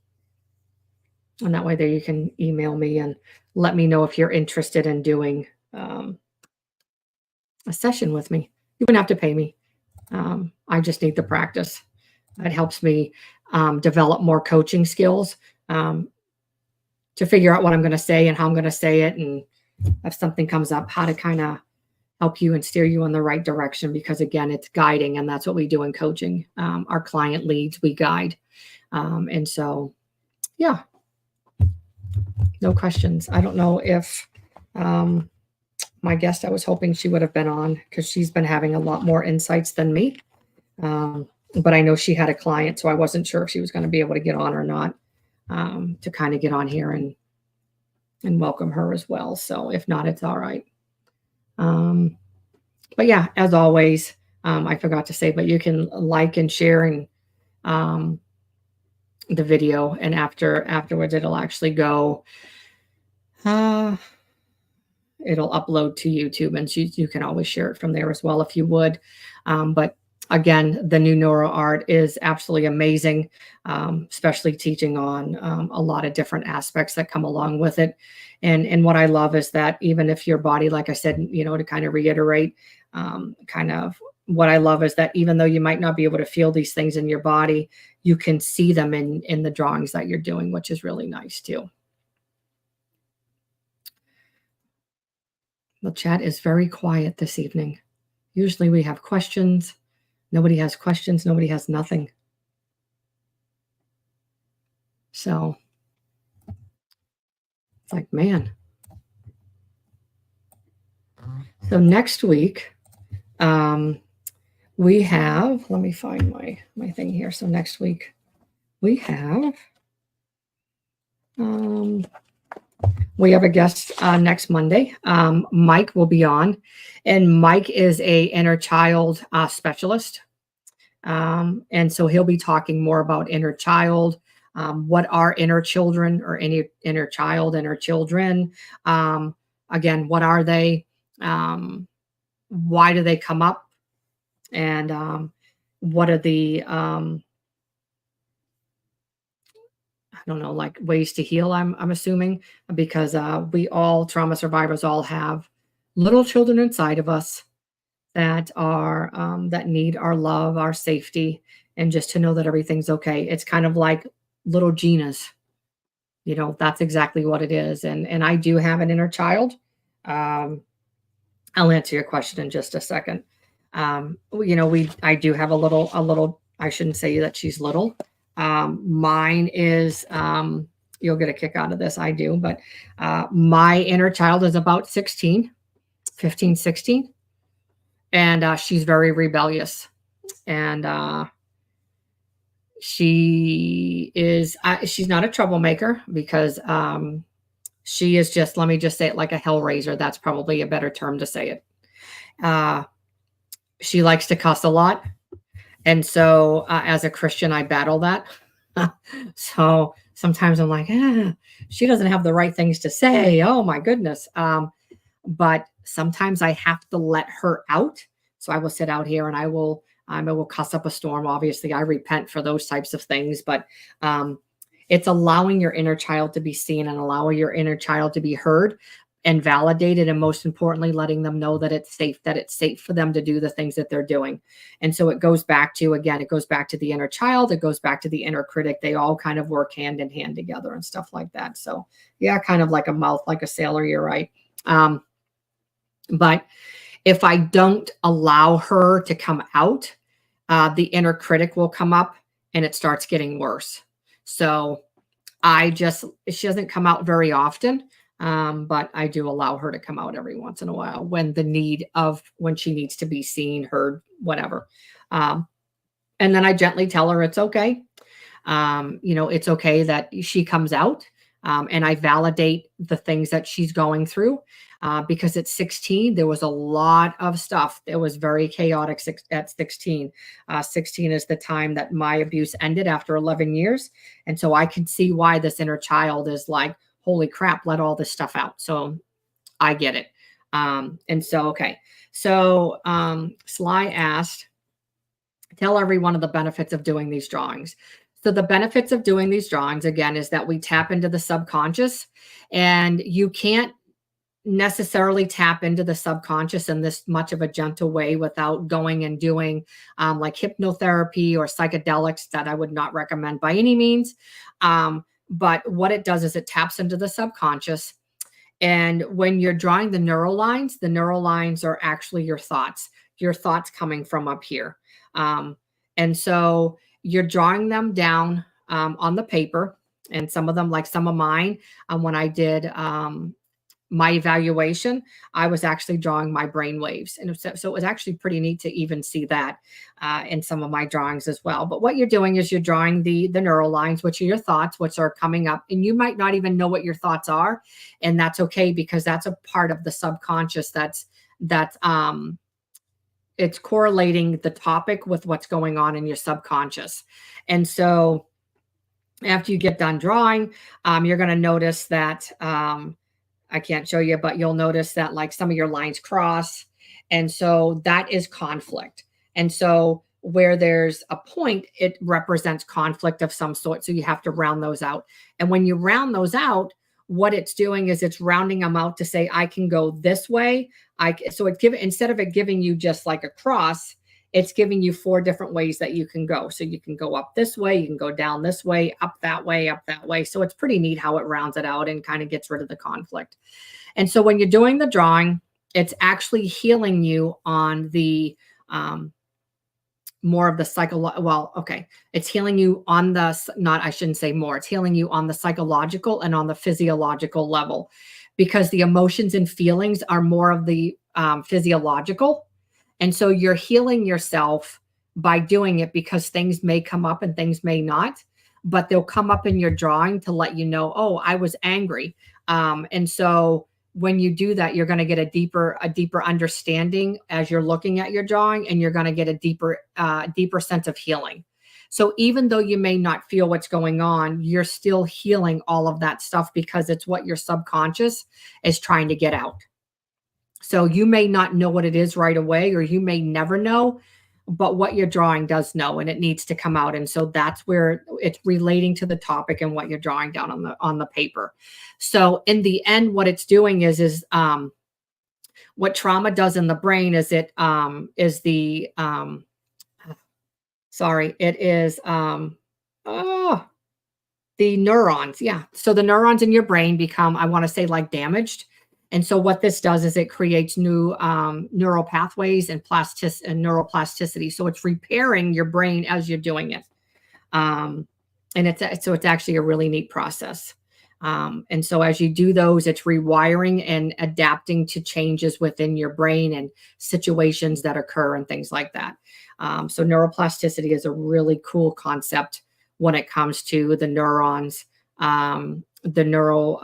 And that way there you can email me and let me know if you're interested in doing a session with me. You wouldn't have to pay me. I just need the practice. It helps me develop more coaching skills, to figure out what I'm going to say and how I'm going to say it. And if something comes up, how to kind of help you and steer you in the right direction, because again, it's guiding, and that's what we do in coaching. Our client leads, we guide. And so, yeah, no questions. I don't know if my guest, I was hoping she would have been on, because she's been having a lot more insights than me. But I know she had a client, so I wasn't sure if she was going to be able to get on or not, to kind of get on here and welcome her as well. So if not, it's all right. But yeah, as always, I forgot to say, but you can like and share and the video, and afterwards it'll actually go, it'll upload to YouTube, and you can always share it from there as well if you would. But again, the new Neuro Art is absolutely amazing, especially teaching on a lot of different aspects that come along with it. And what I love is that even if your body, like I said, to kind of reiterate, kind of what I love is that even though you might not be able to feel these things in your body, you can see them in the drawings that you're doing, which is really nice too. The chat is very quiet this evening. Usually we have questions. Nobody has questions. Nobody has nothing. So it's like, man. So next week, we have, let me find my thing here. So next week we have a guest next Monday. Mike will be on, and Mike is a inner child specialist. And so he'll be talking more about inner child, what are inner children, or any inner child, inner children. Again, what are they? Why do they come up? And what are the, I don't know, like ways to heal, I'm assuming, because we all, trauma survivors, all have little children inside of us that are that need our love, our safety, and just to know that everything's okay. It's kind of like little Gina's. That's exactly what it is. And I do have an inner child. Um, I'll answer your question in just a second. I do have a little. I shouldn't say that she's little. Mine is. You'll get a kick out of this. I do, but my inner child is about 16, 15, 16, and she's very rebellious, and she's not a troublemaker because she is just, let me just say it, like a hellraiser. That's probably a better term to say it. Uh, she likes to cuss a lot. And so as a Christian, I battle that. So sometimes I'm like, she doesn't have the right things to say. Oh my goodness. But sometimes I have to let her out. So I will sit out here and I will cuss up a storm. Obviously, I repent for those types of things, but it's allowing your inner child to be seen and allowing your inner child to be heard and validated, and most importantly, letting them know that it's safe for them to do the things that they're doing. And so it goes back to, again, it goes back to the inner child, it goes back to the inner critic. They all kind of work hand in hand together and stuff like that. So yeah, kind of like a mouth, like a sailor, you're right. But if I don't allow her to come out, the inner critic will come up and it starts getting worse. So she doesn't come out very often. But I do allow her to come out every once in a while when she needs to be seen, heard, whatever. And then I gently tell her it's okay. It's okay that she comes out. And I validate the things that she's going through. Because at 16, there was a lot of stuff. It was very chaotic at 16. 16 is the time that my abuse ended after 11 years. And so I can see why this inner child is like, holy crap, let all this stuff out. So I get it. And so, okay. So Sly asked, tell everyone of the benefits of doing these drawings. So the benefits of doing these drawings, again, is that we tap into the subconscious, and you can't necessarily tap into the subconscious in this much of a gentle way without going and doing like hypnotherapy or psychedelics that I would not recommend by any means. But what it does is it taps into the subconscious. And when you're drawing the neural lines are actually your thoughts coming from up here. And so you're drawing them down on the paper, and some of them, like some of mine, when I did my evaluation, I was actually drawing my brain waves. And so it was actually pretty neat to even see that in some of my drawings as well. But what you're doing is you're drawing the neural lines, which are your thoughts, which are coming up. And you might not even know what your thoughts are. And that's okay, because that's a part of the subconscious that's it's correlating the topic with what's going on in your subconscious. And so after you get done drawing, you're going to notice that I can't show you, but you'll notice that like some of your lines cross. And so that is conflict. And so where there's a point, it represents conflict of some sort. So you have to round those out. And when you round those out, what it's doing is it's rounding them out to say, I can go this way. So instead of it giving you just like a cross, it's giving you 4 different ways that you can go. So you can go up this way, you can go down this way, up that way, up that way. So it's pretty neat how it rounds it out and kind of gets rid of the conflict. And so when you're doing the drawing, it's actually healing you on the more of the it's healing you on I shouldn't say more, it's healing you on the psychological and on the physiological level, because the emotions and feelings are more of the physiological. And so you're healing yourself by doing it, because things may come up and things may not, but they'll come up in your drawing to let you know, oh, I was angry. And so when you do that, you're going to get a deeper understanding as you're looking at your drawing, and you're going to get a deeper sense of healing. So even though you may not feel what's going on, you're still healing all of that stuff, because it's what your subconscious is trying to get out. So you may not know what it is right away, or you may never know, but what you're drawing does know, and it needs to come out. And so that's where it's relating to the topic and what you're drawing down on the paper. So in the end, what it's doing is what trauma does in the brain is it is the sorry, it is oh, the neurons. Yeah. So the neurons in your brain become, I want to say, like damaged. And so what this does is it creates new neural pathways and neuroplasticity. So it's repairing your brain as you're doing it. And it's actually a really neat process. And so as you do those, it's rewiring and adapting to changes within your brain and situations that occur and things like that. So neuroplasticity is a really cool concept when it comes to the neurons, the neural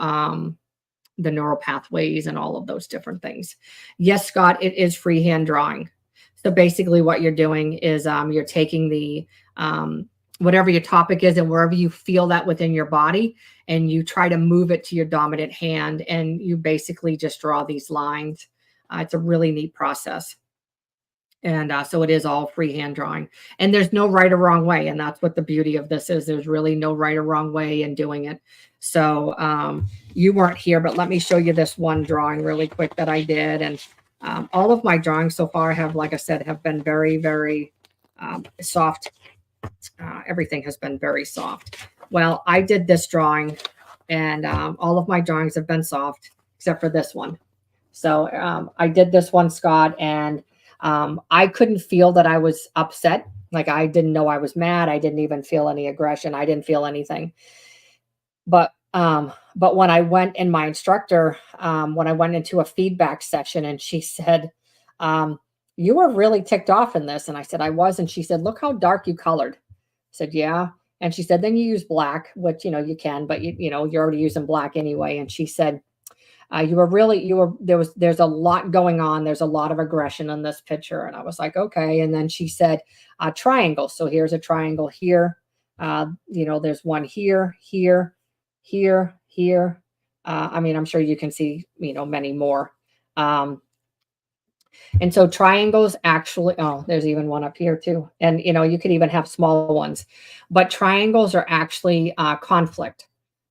pathways and all of those different things. Yes, Scott, it is freehand drawing. So basically what you're doing is you're taking the whatever your topic is and wherever you feel that within your body, and you try to move it to your dominant hand, and you basically just draw these lines. It's a really neat process. And so it is all freehand drawing, and there's no right or wrong way. And that's what the beauty of this is. There's really no right or wrong way in doing it. So you weren't here, but let me show you this one drawing really quick that I did. And all of my drawings so far have, like I said, have been very, very soft. Everything has been very soft. Well, I did this drawing, and all of my drawings have been soft except for this one. So I did this one, Scott, and I couldn't feel that I was upset. Like, I didn't know I was mad. I didn't even feel any aggression. I didn't feel anything. But when I went in my instructor, when I went into a feedback session, and she said, you were really ticked off in this. And I said, I was. And she said, look how dark you colored. I said, yeah. And she said, then you use black, which, you can, but you're already using black anyway. And she said, there's a lot going on. There's a lot of aggression in this picture. And I was like, okay. And then she said, triangle. So here's a triangle here. There's one here, here, here, here. I'm sure you can see, many more. And so triangles actually, there's even one up here too. And, you could even have small ones, but triangles are actually conflict.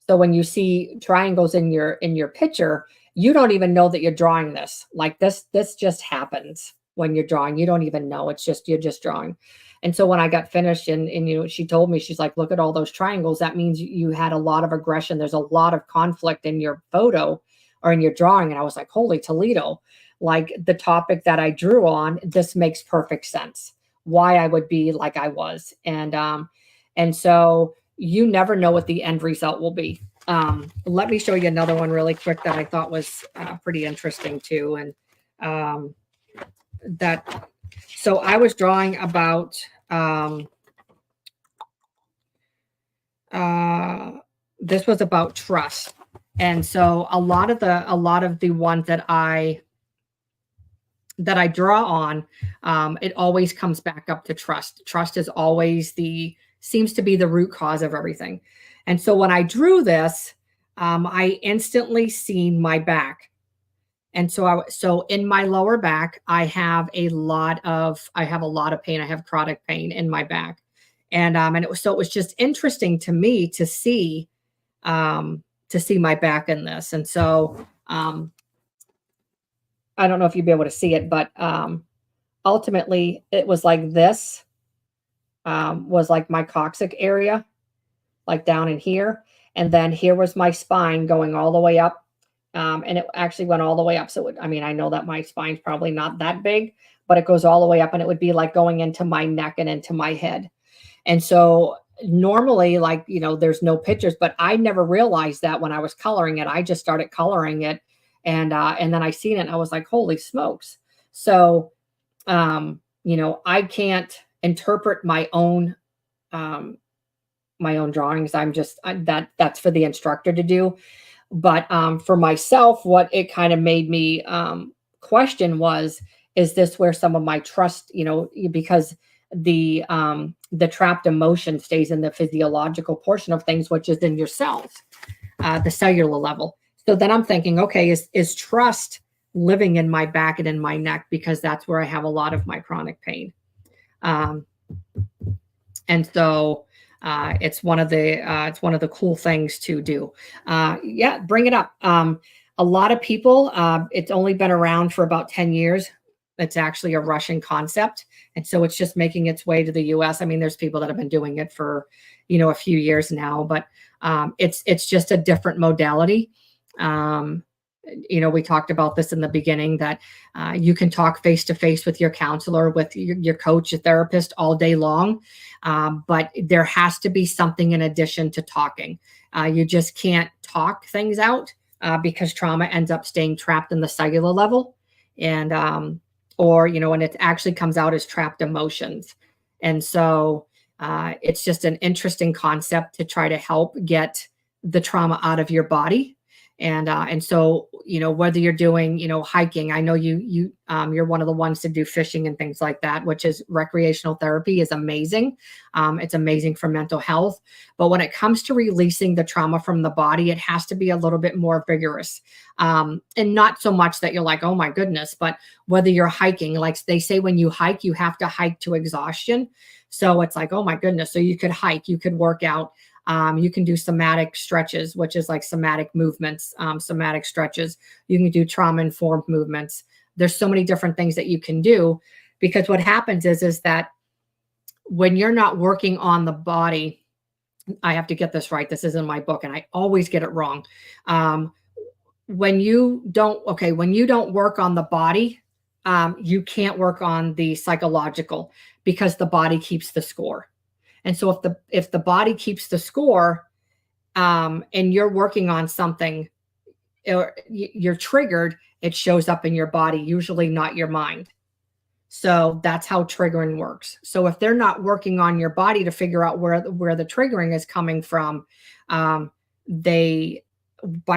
So when you see triangles in your picture, you don't even know that you're drawing this. Like this just happens when you're drawing. You don't even know. It's just, you're just drawing. And so when I got finished and she told me, she's like, look at all those triangles. That means you had a lot of aggression. There's a lot of conflict in your photo or in your drawing. And I was like, holy Toledo, like the topic that I drew on, this makes perfect sense why I would be like I was. And so you never know what the end result will be. Let me show you another one really quick that I thought was pretty interesting too. And so I was drawing about this was about trust. And so a lot of the ones that I draw on, it always comes back up to trust. Trust is always seems to be the root cause of everything. And so when I drew this, I instantly seen my back. And so in my lower back, I have a lot of pain. I have chronic pain in my back. And it was just interesting to me to see my back in this. And so I don't know if you'd be able to see it, but ultimately it was like this was like my coccyx area, like down in here. And then here was my spine going all the way up. And it actually went all the way up. So I know that my spine's probably not that big, but it goes all the way up, and it would be like going into my neck and into my head. And so normally, like, there's no pictures, but I never realized that when I was coloring it. I just started coloring it. And then I seen it and I was like, holy smokes. So, I can't interpret my own drawings. That's for the instructor to do. But for myself, what it kind of made me question was, is this where some of my trust, because the trapped emotion stays in the physiological portion of things, which is in your cells, the cellular level. So then I'm thinking, okay, is trust living in my back and in my neck, because that's where I have a lot of my chronic pain. And so it's one of the cool things to do. Yeah, bring it up. a lot of people, it's only been around for about 10 years. It's actually a Russian concept. And so it's just making its way to the US. I mean, there's people that have been doing it for, a few years now, but it's just a different modality. Um, we talked about this in the beginning that you can talk face to face with your counselor, with your coach, your therapist all day long. But there has to be something in addition to talking. You just can't talk things out because trauma ends up staying trapped in the cellular level. And, and it actually comes out as trapped emotions. And so it's just an interesting concept to try to help get the trauma out of your body. And so, whether you're doing, hiking, I know you're one of the ones to do fishing and things like that, which is recreational therapy is amazing. It's amazing for mental health. But when it comes to releasing the trauma from the body, it has to be a little bit more vigorous. And not so much that you're like, oh my goodness, but whether you're hiking, like they say, when you hike, you have to hike to exhaustion. So it's like, oh my goodness. So you could hike, you could work out. You can do somatic stretches, which is like somatic movements, somatic stretches. You can do trauma-informed movements. There's so many different things that you can do, because what happens is that when you're not working on the body, I have to get this right. This is in my book, and I always get it wrong. When you don't work on the body, you can't work on the psychological, because the body keeps the score. And so if the body keeps the score, and you're working on something, or you're triggered, it shows up in your body, usually not your mind. So that's how triggering works. So if they're not working on your body to figure out where the triggering is coming from, by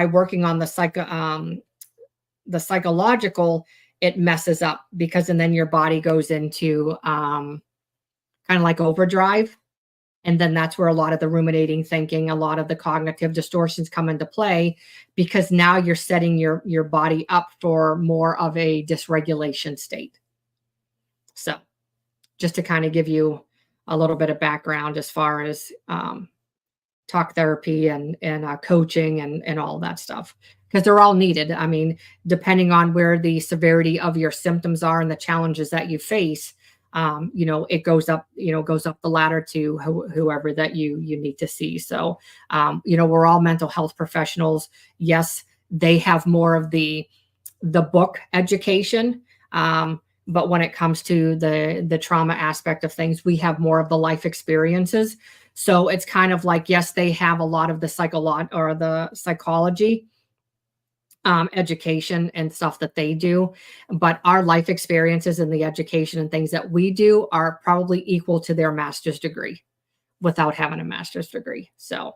working on the psychological, it messes up, because and then your body goes into kind of like overdrive. And then that's where a lot of the ruminating thinking, a lot of the cognitive distortions come into play, because now you're setting your body up for more of a dysregulation state. So just to kind of give you a little bit of background as far as talk therapy and coaching and all that stuff, because they're all needed. I mean, depending on where the severity of your symptoms are and the challenges that you face, it goes up the ladder to whoever that you need to see. So, we're all mental health professionals. Yes, they have more of the book education. But when it comes to the trauma aspect of things, we have more of the life experiences. So it's kind of like, yes, they have a lot of the psychology education and stuff that they do, but our life experiences and the education and things that we do are probably equal to their master's degree without having a master's degree. So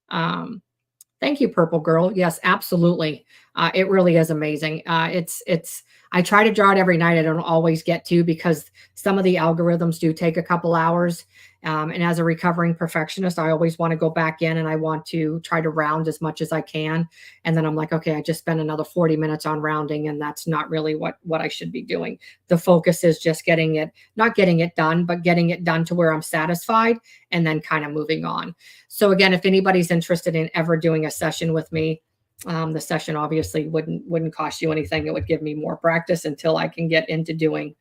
thank you, Purple Girl. Yes, absolutely. It really is amazing. I try to draw it every night. I don't always get to, because some of the algorithms do take a couple hours. And as a recovering perfectionist, I always want to go back in and I want to try to round as much as I can. And then I'm like, okay, I just spent another 40 minutes on rounding, and that's not really what I should be doing. The focus is just not getting it done, but getting it done to where I'm satisfied, and then kind of moving on. So again, if anybody's interested in ever doing a session with me, the session obviously wouldn't cost you anything. It would give me more practice until I can get into doing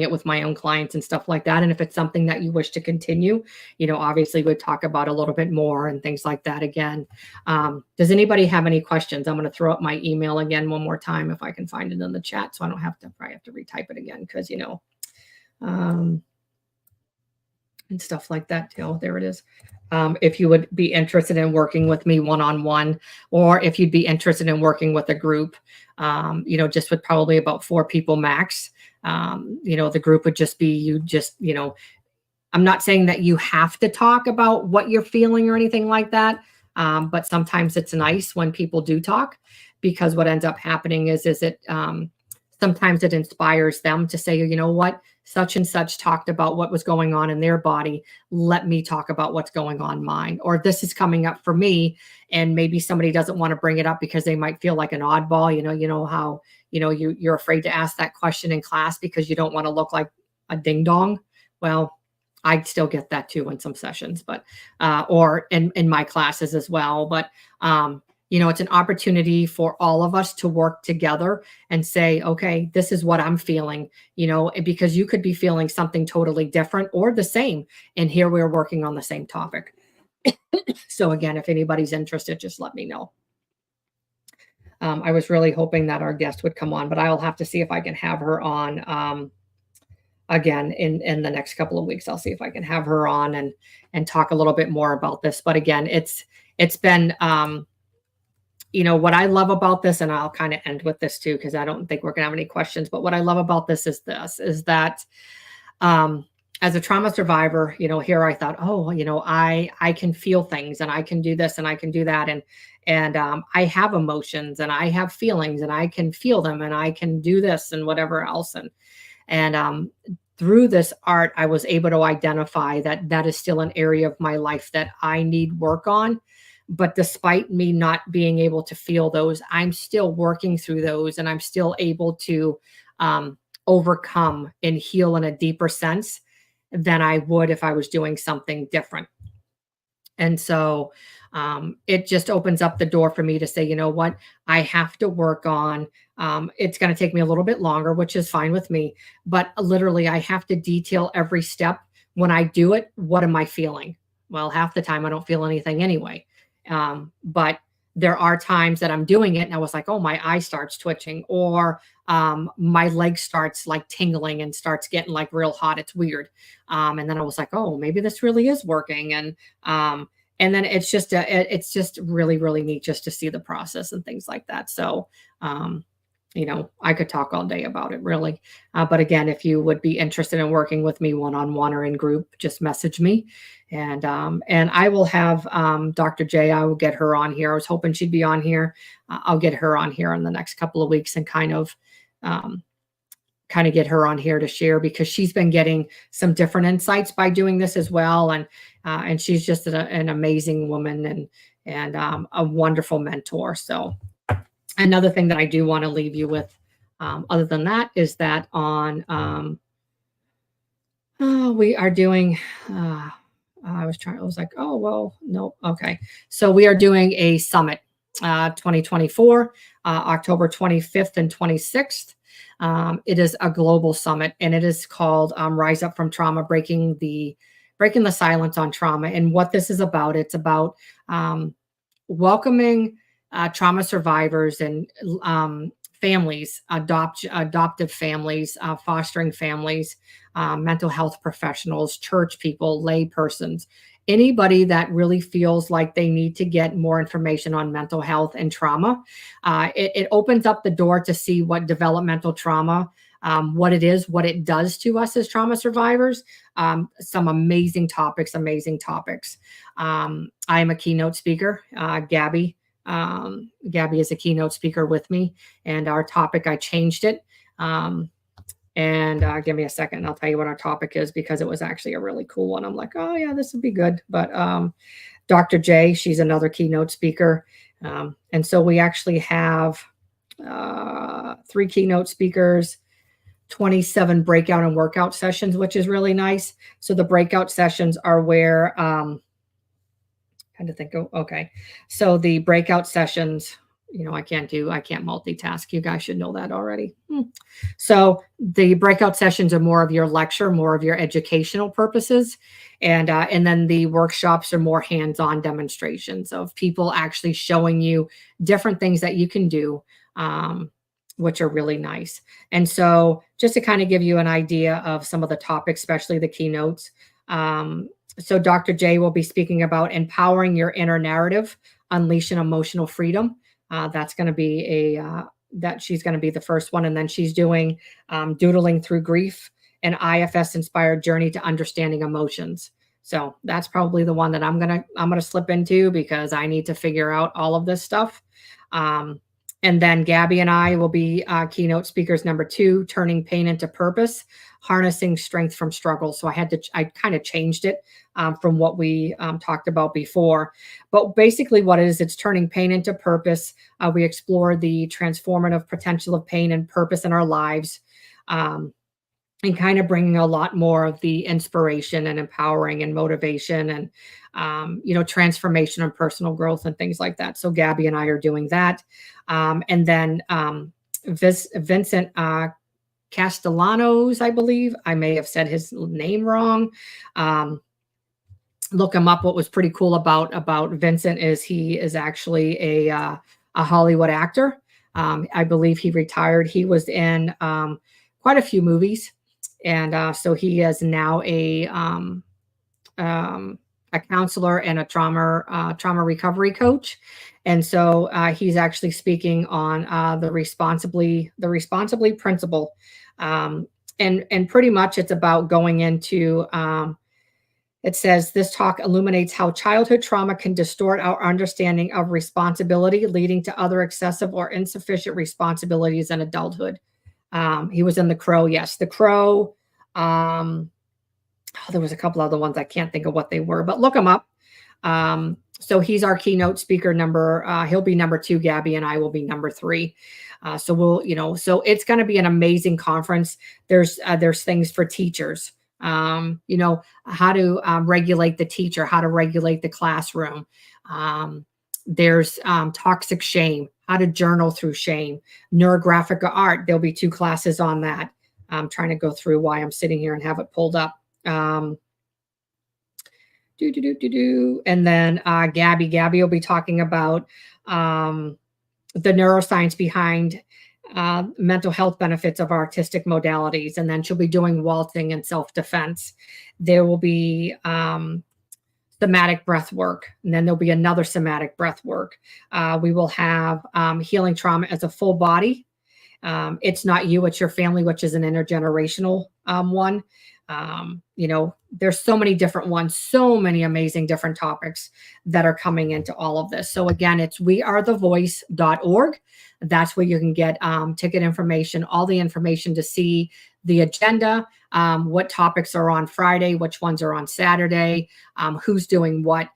it with my own clients and stuff like that. And if it's something that you wish to continue, obviously we'd talk about a little bit more and things like that again. Does anybody have any questions? I'm going to throw up my email again one more time if I can find it in the chat, so I don't have to retype it again, because and stuff like that too. There it is. If you would be interested in working with me one-on-one, or if you'd be interested in working with a group, just with probably about 4 people max. The group would just be I'm not saying that you have to talk about what you're feeling or anything like that. But sometimes it's nice when people do talk, because what ends up happening is it sometimes it inspires them to say, you know what, such and such talked about what was going on in their body. Let me talk about what's going on in mine. Or this is coming up for me, and maybe somebody doesn't want to bring it up because they might feel like an oddball. How you're afraid to ask that question in class because you don't want to look like a ding dong. Well, I still get that too in some sessions, but or in my classes as well. But it's an opportunity for all of us to work together and say, okay, this is what I'm feeling, because you could be feeling something totally different or the same. And here we're working on the same topic. So again, if anybody's interested, just let me know. I was really hoping that our guest would come on, but I'll have to see if I can have her on again in the next couple of weeks. I'll see if I can have her on and talk a little bit more about this. But again, it's been what I love about this, and I'll kind of end with this too, because I don't think we're gonna have any questions. But what I love about this is that as a trauma survivor, here I thought, oh, I can feel things and I can do this and I can do that. And I have emotions and I have feelings and I can feel them and I can do this and whatever else. And through this art, I was able to identify that is still an area of my life that I need work on. But despite me not being able to feel those, I'm still working through those, and I'm still able to overcome and heal in a deeper sense than I would if I was doing something different. And so it just opens up the door for me to say, you know what, I have to work on. It's going to take me a little bit longer, which is fine with me. But literally, I have to detail every step. When I do it, what am I feeling? Well, half the time I don't feel anything anyway. But there are times that I'm doing it and I was like, oh, my eye starts twitching, or my leg starts like tingling and starts getting like real hot. It's weird. And then I was like, oh, maybe this really is working. And then it's just really, really neat just to see the process and things like that. So, I could talk all day about it, really. But again, if you would be interested in working with me one-on-one or in group, just message me. And I will have Dr. J. I will get her on here. I was hoping she'd be on here. I'll get her on here in the next couple of weeks and kind of get her on here to share, because she's been getting some different insights by doing this as well. And she's just an amazing woman and a wonderful mentor. So another thing that I do want to leave you with, other than that, is that on we are doing. I was like, oh, well, no. Okay. So we are doing a summit, 2024, October 25th and 26th. It is a global summit, and it is called Rise Up from Trauma, breaking the silence on trauma. And what this is about, it's about welcoming trauma survivors and families, adoptive families, fostering families, mental health professionals, church people, lay persons, anybody that really feels like they need to get more information on mental health and trauma. It opens up the door to see what developmental trauma, what it is, what it does to us as trauma survivors. Some amazing topics. I am a keynote speaker. Gabby is a keynote speaker with me, and our topic, I changed it. And give me a second, and I'll tell you what our topic is, because it was actually a really cool one. I'm like, oh yeah, this would be good. But Dr. J, she's another keynote speaker. And so we actually have 3 keynote speakers, 27 breakout and workout sessions, which is really nice. So the breakout sessions are where, okay. So the breakout sessions, I can't multitask. You guys should know that already. So the breakout sessions are more of your lecture, more of your educational purposes. And then the workshops are more hands-on demonstrations of people actually showing you different things that you can do, which are really nice. And so just to kind of give you an idea of some of the topics, especially the keynotes. So Dr. J will be speaking about empowering your inner narrative, unleashing emotional freedom. That's going to be she's going to be the first one. And then she's doing Doodling Through Grief, an IFS inspired journey to understanding emotions. So that's probably the one that I'm going to slip into, because I need to figure out all of this stuff. And then Gabby and I will be keynote speakers number 2, turning pain into purpose, harnessing strength from struggle. So I kind of changed it from what we talked about before. But basically what it is, it's turning pain into purpose. We explore the transformative potential of pain and purpose in our lives. and kind of bringing a lot more of the inspiration and empowering and motivation and transformation and personal growth and things like that. So Gabby and I are doing that. And then Vincent Castellanos, I believe. I may have said his name wrong. Look him up. What was pretty cool about Vincent is he is actually a Hollywood actor. I believe he retired. He was in quite a few movies, and so he is now a counselor and a trauma recovery coach. And so he's actually speaking on the responsibly principle, and pretty much it's about going into. It says this talk illuminates how childhood trauma can distort our understanding of responsibility, leading to other excessive or insufficient responsibilities in adulthood. He was in The Crow. Yes, The Crow. There was a couple other ones. I can't think of what they were, but look them up. So he's our keynote speaker he'll be number 2. Gabby and I will be number 3. So so it's going to be an amazing conference. There's things for teachers. How to regulate the teacher, how to regulate the classroom. There's toxic shame, how to journal through shame, neurographic art. There'll be 2 classes on that. I'm trying to go through why I'm sitting here and have it pulled up. And then Gabby will be talking about the neuroscience behind mental health benefits of artistic modalities, and then she'll be doing waltzing and self-defense. There will be somatic breath work, and then there'll be another somatic breath work. We will have healing trauma as a full body. It's not you, it's your family, which is an intergenerational one. There's so many different ones, so many amazing different topics that are coming into all of this. So again, it's wearethevoice.org. That's where you can get ticket information, all the information to see the agenda, what topics are on Friday, which ones are on Saturday, who's doing what.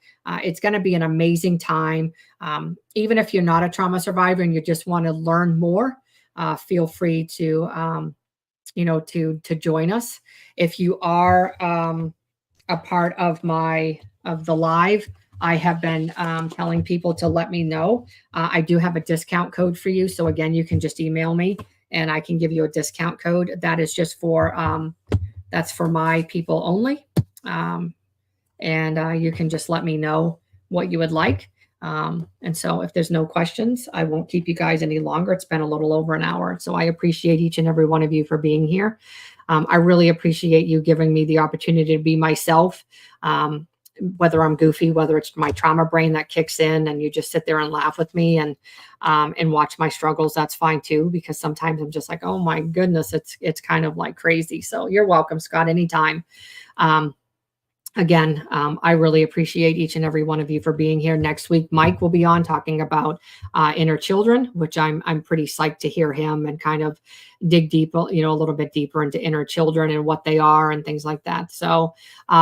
It's going to be an amazing time. Even if you're not a trauma survivor and you just want to learn more, feel free to join us. If you are a part of the live, I have been telling people to let me know. I do have a discount code for you. So again, you can just email me and I can give you a discount code. That is just that's for my people only. And you can just let me know what you would like. And so if there's no questions, I won't keep you guys any longer. It's been a little over an hour. So I appreciate each and every one of you for being here. I really appreciate you giving me the opportunity to be myself, whether I'm goofy, whether it's my trauma brain that kicks in and you just sit there and laugh with me and watch my struggles. That's fine too, because sometimes I'm just like, oh my goodness, it's kind of like crazy. So you're welcome, Scott, anytime. Again, I really appreciate each and every one of you for being here. Next week, Mike will be on talking about inner children, which I'm pretty psyched to hear him and kind of dig deep, a little bit deeper into inner children and what they are and things like that. So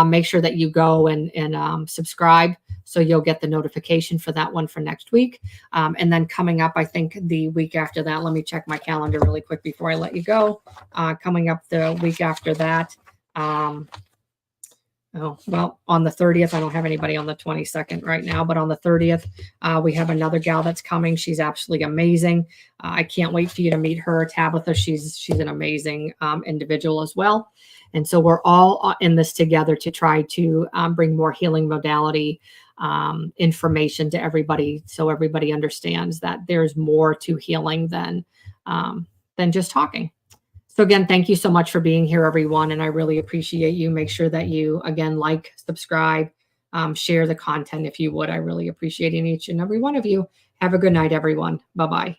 make sure that you go and subscribe so you'll get the notification for that one for next week. And then coming up, I think the week after that, let me check my calendar really quick before I let you go. Coming up the week after that, oh, well, on the 30th, I don't have anybody on the 22nd right now, but on the 30th, we have another gal that's coming. She's absolutely amazing. I can't wait for you to meet her. Tabitha, she's an amazing individual as well. And so we're all in this together to try to bring more healing modality information to everybody, so everybody understands that there's more to healing than just talking. So again, thank you so much for being here, everyone. And I really appreciate you. Make sure that you, again, like, subscribe, share the content if you would. I really appreciate each and every one of you. Have a good night, everyone. Bye-bye.